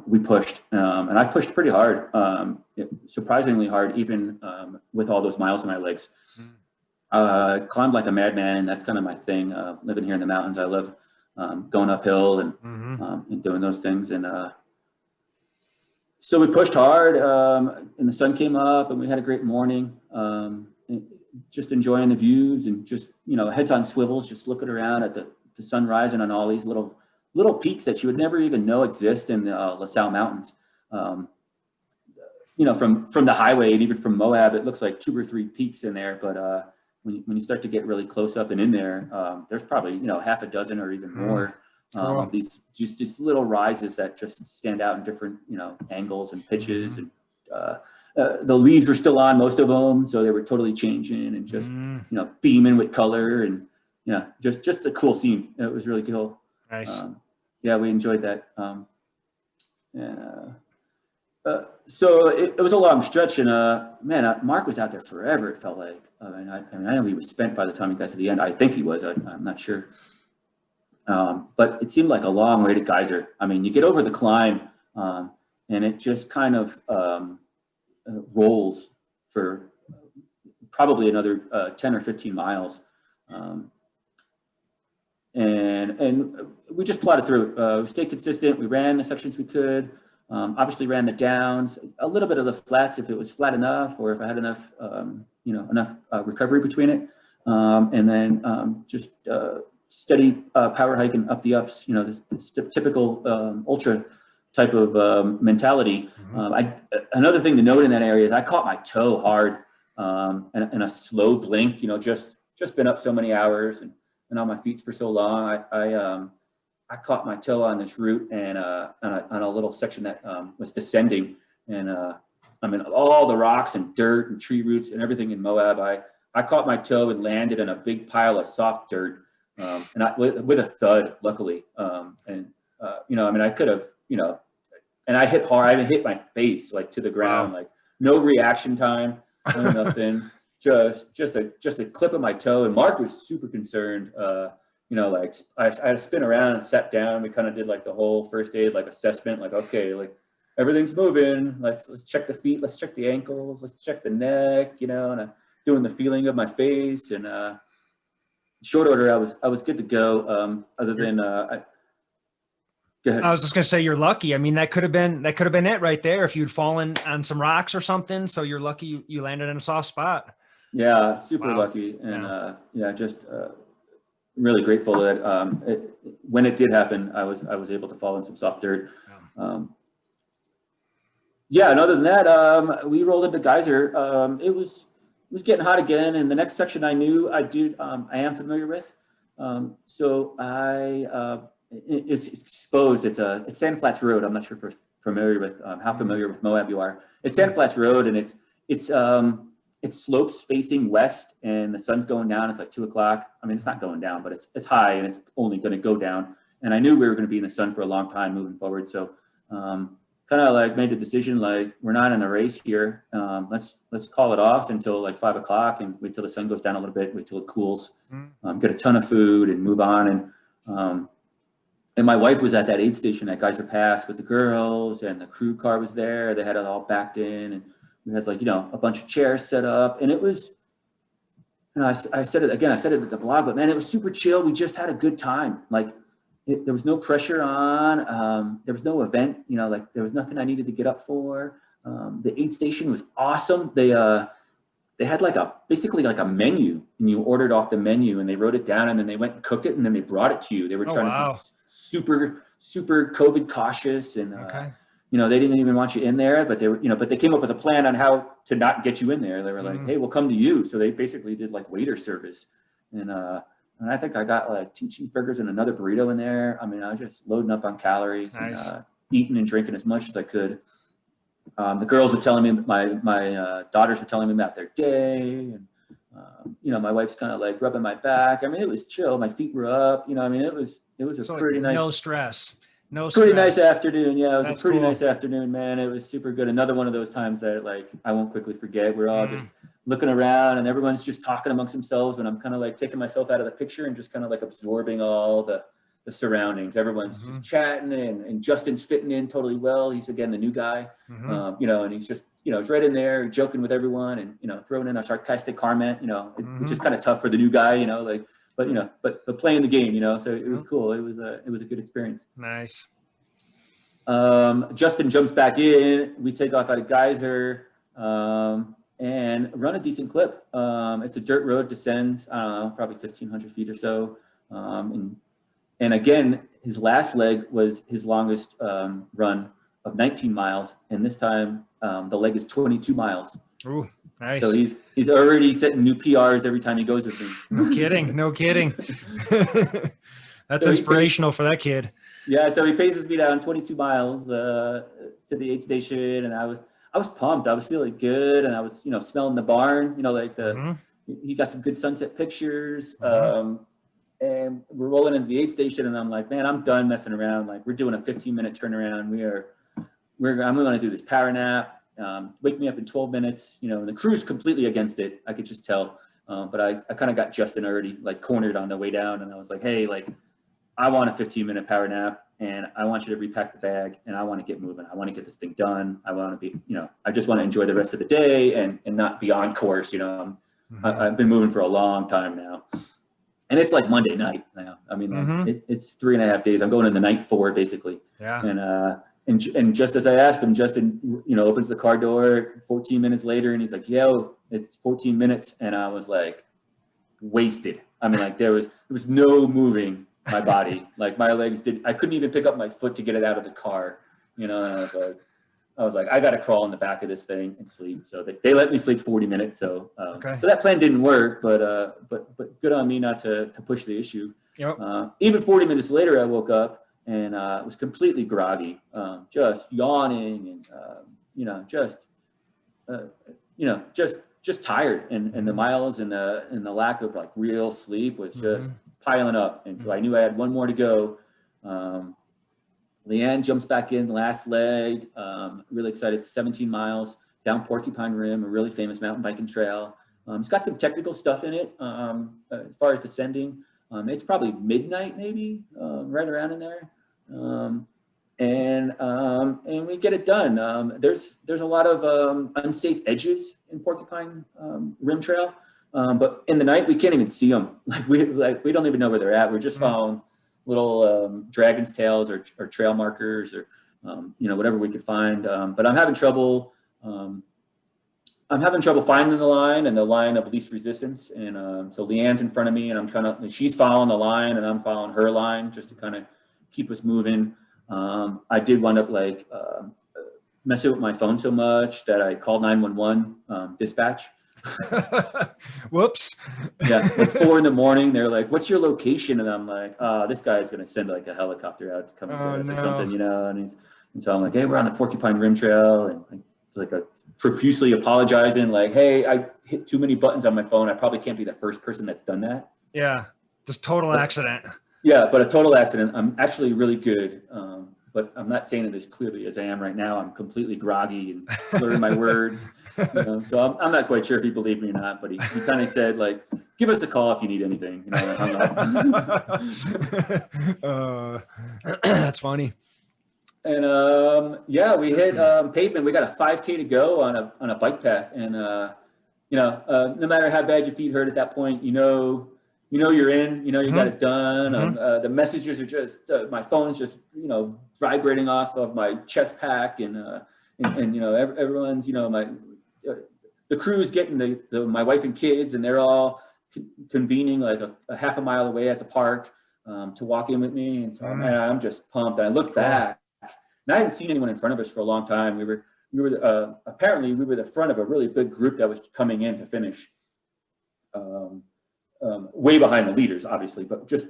we pushed, and I pushed pretty hard, surprisingly hard, even with all those miles in my legs. Climbed like a madman. That's kind of my thing. Living here in the mountains, I love going uphill and doing those things. And so we pushed hard, and the sun came up, and we had a great morning. Just enjoying the views, and just heads on swivels, just looking around at the sun rising on all these little peaks that you would never even know exist in the LaSalle Mountains. From the highway, and even from Moab, it looks like 2 or 3 peaks in there. But when you start to get really close up and in there, there's probably half a dozen or even more. These just little rises that just stand out in different angles and pitches, and the leaves were still on, most of them, so they were totally changing and just beaming with color, and just a cool scene. It was really cool. Nice. We enjoyed that. So it was a long stretch, and Mark was out there forever, it felt like. I know he was spent by the time he got to the end. I think he was. I'm not sure. But it seemed like a long way to Geyser. I mean, you get over the climb, and it just kind of rolls for probably another 10 or 15 miles. and we just plotted through it. We stayed consistent. We ran the sections we could. Obviously ran the downs, a little bit of the flats if it was flat enough, or if I had enough, enough recovery between it. And then just steady power hiking up the ups, this typical ultra type of mentality. Another thing to note in that area is I caught my toe hard and a slow blink, just been up so many hours and on my feet for so long. I caught my toe on this route and on a little section that was descending, and I mean all the rocks and dirt and tree roots and everything in Moab. I caught my toe and landed in a big pile of soft dirt, and with a thud, luckily. I could have, and I hit hard. I hit my face like to the ground, like no reaction time, no nothing. just a clip of my toe, and Mark was super concerned. Like I had to spin around and sat down. We kind of did like the whole first aid, like assessment, like, okay, like everything's moving. Let's check the feet. Let's check the ankles. Let's check the neck, and I'm doing the feeling of my face, and short order, I was good to go. Other than, go ahead. I was just going to say, you're lucky. I mean, that could have been it right there. If you'd fallen on some rocks or something. So you're lucky you landed in a soft spot. Yeah. Super lucky. And just, really grateful that when it did happen, I was able to fall in some soft dirt. And other than that, we rolled into Geyser. It was getting hot again, and the next section I knew I am familiar with. It's exposed. It's Sand Flats Road. I'm not sure if you're familiar with how familiar with Moab you are. It's Sand Flats Road, and it slopes facing west, and the sun's going down. It's like 2:00. I mean, it's not going down, but it's high, and it's only going to go down. And I knew we were going to be in the sun for a long time moving forward. So kind of like made the decision, like, we're not in a race here. Let's call it off until like 5:00 and wait till the sun goes down a little bit, wait till it cools, get a ton of food and move on. And my wife was at that aid station at Geyser Pass with the girls, and the crew car was there. They had it all backed in, and we had like, a bunch of chairs set up, and it was, I said it again, I said it at the blog, but man, it was super chill. We just had a good time. Like there was no pressure on, there was no event, like there was nothing I needed to get up for. The aid station was awesome. They had basically like a menu, and you ordered off the menu, and they wrote it down, and then they went and cooked it, and then they brought it to you. They were trying to be super, super COVID cautious, and, they didn't even want you in there, but they were, but they came up with a plan on how to not get you in there. They were like, hey, we'll come to you. So they basically did like waiter service. And I think I got like 2 cheeseburgers and another burrito in there. I mean, I was just loading up on calories, and eating and drinking as much as I could. The girls were telling me, my daughters were telling me about their day. And, my wife's kind of like rubbing my back. I mean, it was chill. My feet were up, it was a pretty nice. No stress. Pretty nice afternoon. Yeah, it was a pretty nice afternoon, man. It was super good. Another one of those times that like I won't quickly forget. We're all just looking around, and everyone's just talking amongst themselves, and I'm kind of like taking myself out of the picture and just kind of like absorbing all the surroundings. Everyone's just chatting, and Justin's fitting in totally well. He's again the new guy, and he's just he's right in there joking with everyone, and throwing in a sarcastic comment, which is kind of tough for the new guy, but playing the game, so it was cool. It was a good experience. Nice. Justin jumps back in. We take off out of Geyser, and run a decent clip. It's a dirt road, descends, probably 1,500 feet or so. And again, his last leg was his longest run of 19 miles. And this time the leg is 22 miles. Ooh, nice. So he's already setting new PRs every time he goes with me. No kidding. That's so inspirational for that kid. Yeah, so he paces me down 22 miles to the aid station, and I was pumped. I was feeling good, and I was smelling the barn. He got some good sunset pictures. And we're rolling into the aid station, and I'm like, man, I'm done messing around. Like, we're doing a 15-minute turnaround. I'm going to do this power nap. Wake me up in 12 minutes. And the crew's completely against it. I could just tell. But I kind of got Justin already like cornered on the way down, and I was like, hey, like, I want a 15-minute power nap, and I want you to repack the bag, and I want to get moving. I want to get this thing done. I want to be, I just want to enjoy the rest of the day and not be on course. I've been moving for a long time now. And it's like Monday night now. I mean, like it's 3.5 days. I'm going in the night 4 basically. Yeah. And just as I asked him, Justin, opens the car door 14 minutes later, and he's like, "Yo, it's 14 minutes," and I was like, wasted. I mean, like there was no moving my body. Like my legs I couldn't even pick up my foot to get it out of the car. And I was like, I got to crawl in the back of this thing and sleep. So they let me sleep 40 minutes. So so that plan didn't work, but good on me not to push the issue. Yep. Even 40 minutes later, I woke up and was completely groggy, just yawning and just tired. And the miles and the lack of like real sleep was just piling up. And so I knew I had one more to go. Leanne jumps back in last leg. Really excited. 17 miles down Porcupine Rim, a really famous mountain biking trail. It's got some technical stuff in it as far as descending. It's probably midnight, maybe right around in there. And we get it done. There's a lot of unsafe edges in Porcupine Rim Trail, but in the night we can't even see them. We don't even know where they're at. We're just following little dragon's tails or trail markers or whatever we could find. But I'm having trouble. I'm having trouble finding the line and the line of least resistance. And so Leanne's in front of me, and she's following the line, and I'm following her line just to kind of keep us moving. I did wind up messing with my phone so much that I called 911 dispatch. Whoops. Yeah, like 4 a.m. They're like, "What's your location?" And I'm like, "This guy's gonna send like a helicopter out to come and get us or something, And so I'm like, "Hey, we're on the Porcupine Rim Trail," and it's like a profusely apologizing, like, "Hey, I hit too many buttons on my phone. I probably can't be the first person that's done that." Yeah, just total accident. Yeah, but a total accident. I'm actually really good, but I'm not saying it as clearly as I am right now. I'm completely groggy and slurring my words. So I'm not quite sure if he believed me or not, but he kind of said, like, "Give us a call if you need anything." That's funny. And we hit pavement. We got a 5K to go on a bike path, and no matter how bad your feet hurt at that point, you're in. You got it done. The messages are just my phone's just vibrating off of my chest pack, and everyone's the crew's getting my wife and kids, and they're all convening like a half a mile away at the park to walk in with me. And so I'm just pumped. And I look back, and I hadn't seen anyone in front of us for a long time. We were apparently we were the front of a really big group that was coming in to finish. Way behind the leaders, obviously, but just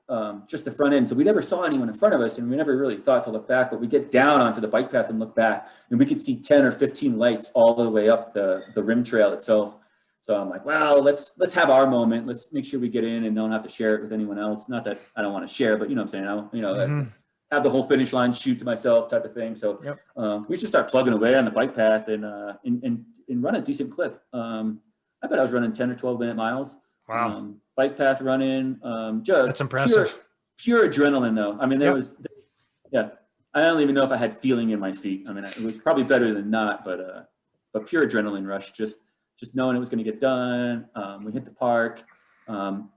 the front end. So we never saw anyone in front of us, and we never really thought to look back. But we get down onto the bike path and look back, and we could see 10 or 15 lights all the way up the rim trail itself. So I'm like, well, let's have our moment. Let's make sure we get in and don't have to share it with anyone else. Not that I don't want to share, but you know what I'm saying. Have the whole finish line shoot to myself type of thing. So we should start plugging away on the bike path and run a decent clip. I bet I was running 10 or 12-minute miles. Wow. Bike path running, just that's impressive. Pure adrenaline though. I mean, I don't even know if I had feeling in my feet. I mean, it was probably better than not, but pure adrenaline rush, just knowing it was going to get done. We hit the park,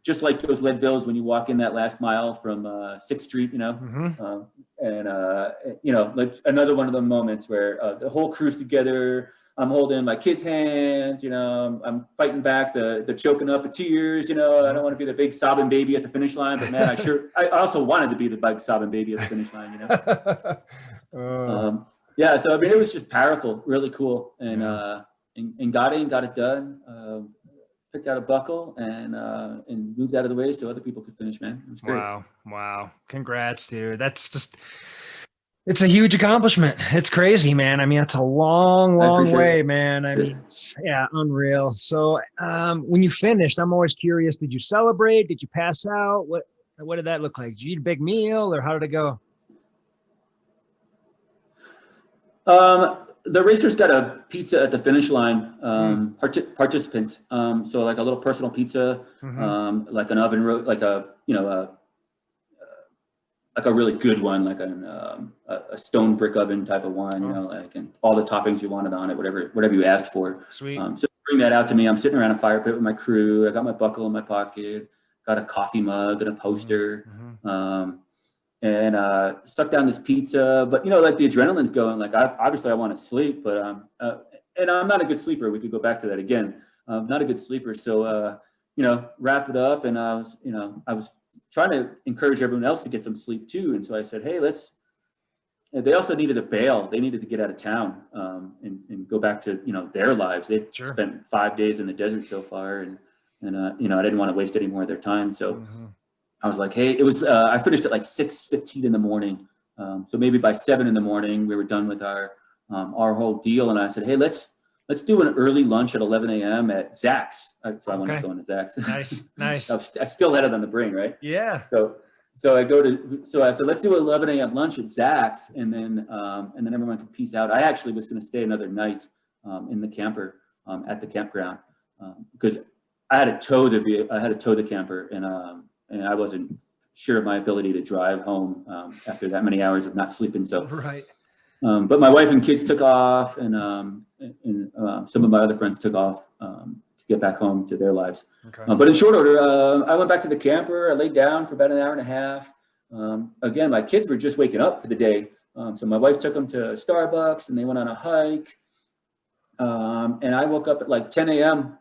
just like those Leadvilles when you walk in that last mile from 6th Street, like another one of the moments where the whole crew's together. I'm holding my kids' hands, I'm fighting back the choking up of tears, I don't want to be the big sobbing baby at the finish line, but man, I also wanted to be the big sobbing baby at the finish line, So I mean, it was just powerful, really cool, and got it done, picked out a buckle and moved out of the way so other people could finish, man. It was great. Wow. Congrats, dude. It's a huge accomplishment. It's crazy, man. I mean, it's a long way, man. I mean, unreal. So when you finished, I'm always curious, did you celebrate? Did you pass out? What did that look like? Did you eat a big meal or how did it go? The racers got a pizza at the finish line, participants. So like a little personal pizza, like an oven, like a really good one, like a stone brick oven type of one, and all the toppings you wanted on it, whatever you asked for. Sweet. So bring that out to me. I'm sitting around a fire pit with my crew. I got my buckle in my pocket, got a coffee mug and a poster. Mm-hmm. And stuck down this pizza, but like the adrenaline's going. Like obviously I want to sleep, but and I'm not a good sleeper. We could go back to that again. Not a good sleeper, so wrap it up. And I was trying to encourage everyone else to get some sleep too. And so I said, hey, let's. They also needed to bail. They needed to get out of town and go back to their lives. They spent 5 days in the desert so far, and I didn't want to waste any more of their time. So. I was like, hey, it was, I finished at like 6:15 in the morning. So maybe by 7 in the morning, we were done with our whole deal. And I said, hey, let's do an early lunch at 11 a.m. at Zach's. So I wanted to go into Zach's. Nice. I still had it on the brain, right? Yeah. So I said, let's do 11 a.m. lunch at Zach's, and then everyone could peace out. I actually was going to stay another night in the camper at the campground because I had to tow the camper, and I wasn't sure of my ability to drive home after that many hours of not sleeping. So, but my wife and kids took off, and some of my other friends took off to get back home to their lives. But in short order, I went back to the camper. I laid down for about an hour and a half. Again, my kids were just waking up for the day. So my wife took them to Starbucks, and they went on a hike. And I woke up at like 10 a.m.,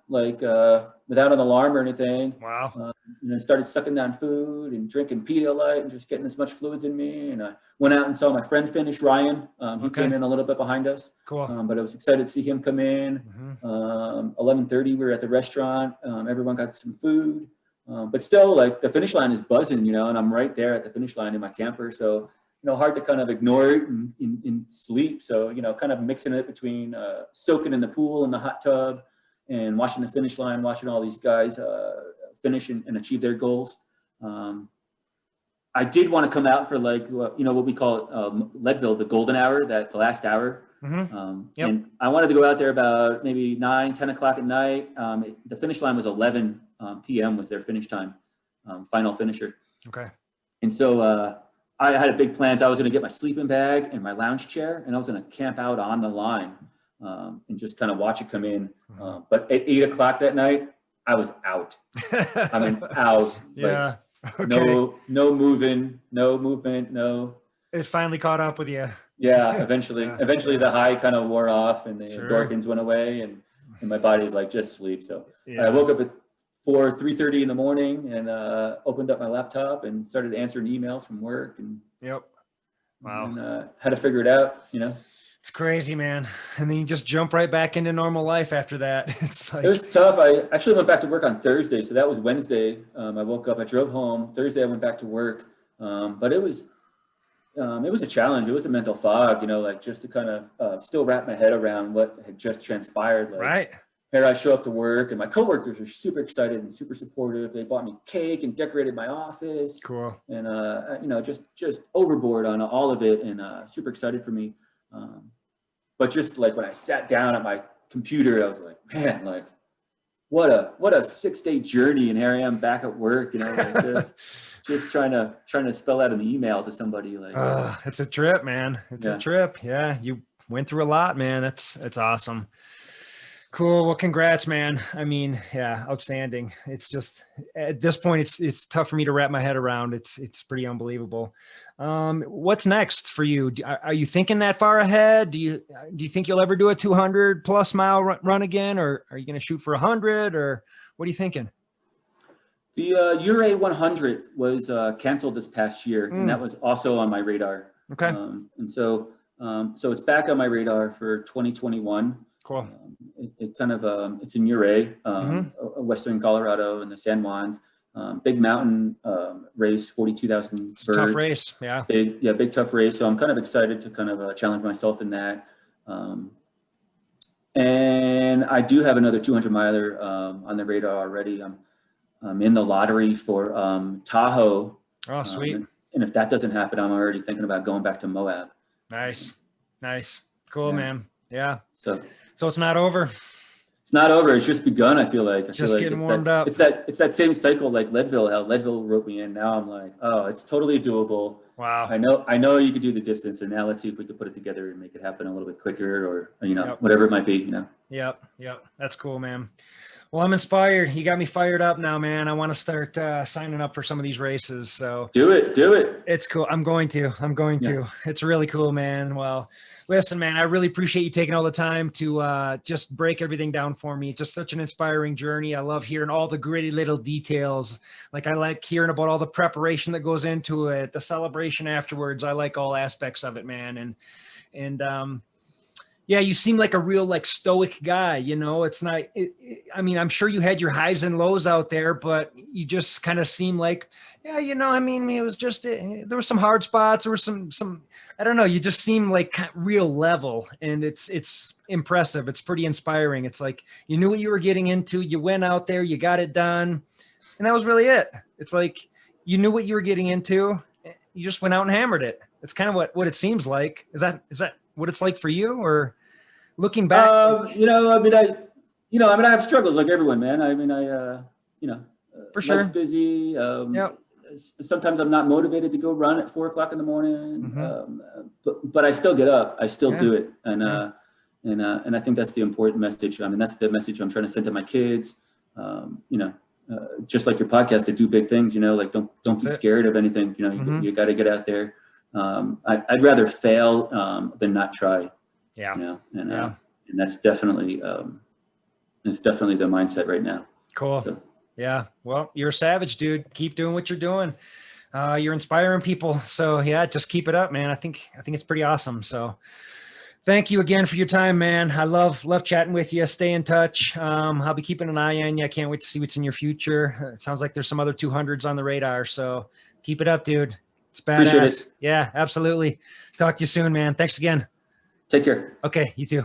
without an alarm or anything. Wow. And I started sucking down food and drinking Pedialyte and just getting as much fluids in me. And I went out and saw my friend finish, Ryan. He came in a little bit behind us. Cool. But I was excited to see him come in. 11:30, we were at the restaurant. Everyone got some food. But still, like, the finish line is buzzing, and I'm right there at the finish line in my camper. So, hard to kind of ignore it in sleep. So, kind of mixing it between soaking in the pool and the hot tub and watching the finish line, watching all these guys finish and achieve their goals. I did want to come out for what we call Leadville, the golden hour, the last hour. And I wanted to go out there about maybe 9, 10 o'clock at night. The finish line was 11 p.m. was their finish time, final finisher. Okay. And so I had a big plans. I was going to get my sleeping bag and my lounge chair, and I was going to camp out on the line and just kind of watch it come in. But at 8 o'clock that night, I was out. I mean, out. Yeah. No moving, no movement, no. It finally caught up with you. Yeah, eventually the high kind of wore off, and the endorphins went away, and my body's like, just sleep. So I woke up at 3:30 in the morning and opened up my laptop and started answering emails from work. And wow. And had to figure it out, It's crazy, man. And then you just jump right back into normal life after that. It's like, it was tough. I actually went back to work on Thursday. So that was Wednesday. I woke up, I drove home. Thursday, I went back to work. But it was a challenge. It was a mental fog, just to kind of still wrap my head around what had just transpired. Right. Here I show up to work, and my coworkers are super excited and super supportive. They bought me cake and decorated my office. Cool. And, just overboard on all of it, and super excited for me. But just like when I sat down at my computer, I was like, man, like what a 6-day journey. And here I am back at work, just trying to spell out an email to somebody. It's a trip, man. It's a trip. Yeah. You went through a lot, man. That's awesome. Cool. Well, congrats, man. I mean, yeah, outstanding. It's just at this point, it's tough for me to wrap my head around. It's pretty unbelievable. What's next for you? Are you thinking that far ahead? Do you think you'll ever do a 200 plus mile run again, or are you going to shoot for 100, or what are you thinking? The Ura 100 was canceled this past year, and that was also on my radar. Okay. And so it's back on my radar for 2021. Cool. It kind of it's in Ura, Western Colorado, in the San Juans. Big mountain race, 42,000 birds. Tough race, yeah. Big tough race. So I'm kind of excited to kind of challenge myself in that. And I do have another 200 miler on the radar already. I'm in the lottery for Tahoe. Oh, sweet. And if that doesn't happen, I'm already thinking about going back to Moab. Nice. Cool, man. Yeah. So it's not over. It's not over. It's just begun. I feel like getting warmed up. It's that same cycle like Leadville. How Leadville wrote me in. Now I'm like, oh, it's totally doable. Wow. I know you could do the distance, and now let's see if we could put it together and make it happen a little bit quicker, or whatever it might be. Yep. That's cool, man. Well, I'm inspired. You got me fired up now, man. I want to start signing up for some of these races. So Do it. it's cool. I'm going to. It's really cool, man. Well, listen, man, I really appreciate you taking all the time to just break everything down for me. Just such an inspiring journey. I love hearing all the gritty little details. Like I like hearing about all the preparation that goes into it, the celebration afterwards. I like all aspects of it, man. And yeah, you seem like a real like stoic guy, you know, it's not, I mean, I'm sure you had your highs and lows out there, but you just kind of seem like, yeah, you know, I mean, it was just, there were some hard spots. There were some, I don't know. You just seem like real level, and it's impressive. It's pretty inspiring. It's like, you knew what you were getting into. You went out there, you got it done. And that was really it. It's like, you knew what you were getting into. You just went out and hammered it. It's kind of what it seems like. Is that what it's like for you, or looking back? You know, I have struggles like everyone, man. I mean, For sure. Life's busy. Yep. Sometimes I'm not motivated to go run at 4 o'clock in the morning. Mm-hmm. But I still get up. I still do it. Yeah. And I think that's the important message. I mean, that's the message I'm trying to send to my kids. Just like your podcast, to do big things, you know, like don't be scared of anything. You know, you got to get out there. I'd rather fail than not try. Yeah. You know, and that's definitely the mindset right now. Cool. So. Yeah. Well, you're a savage, dude. Keep doing what you're doing. You're inspiring people. So yeah, just keep it up, man. I think it's pretty awesome. So thank you again for your time, man. I love chatting with you. Stay in touch. I'll be keeping an eye on you. I can't wait to see what's in your future. It sounds like there's some other 200s on the radar. So keep it up, dude. It's badass. Appreciate it. Yeah, absolutely. Talk to you soon, man. Thanks again. Take care. Okay. You too.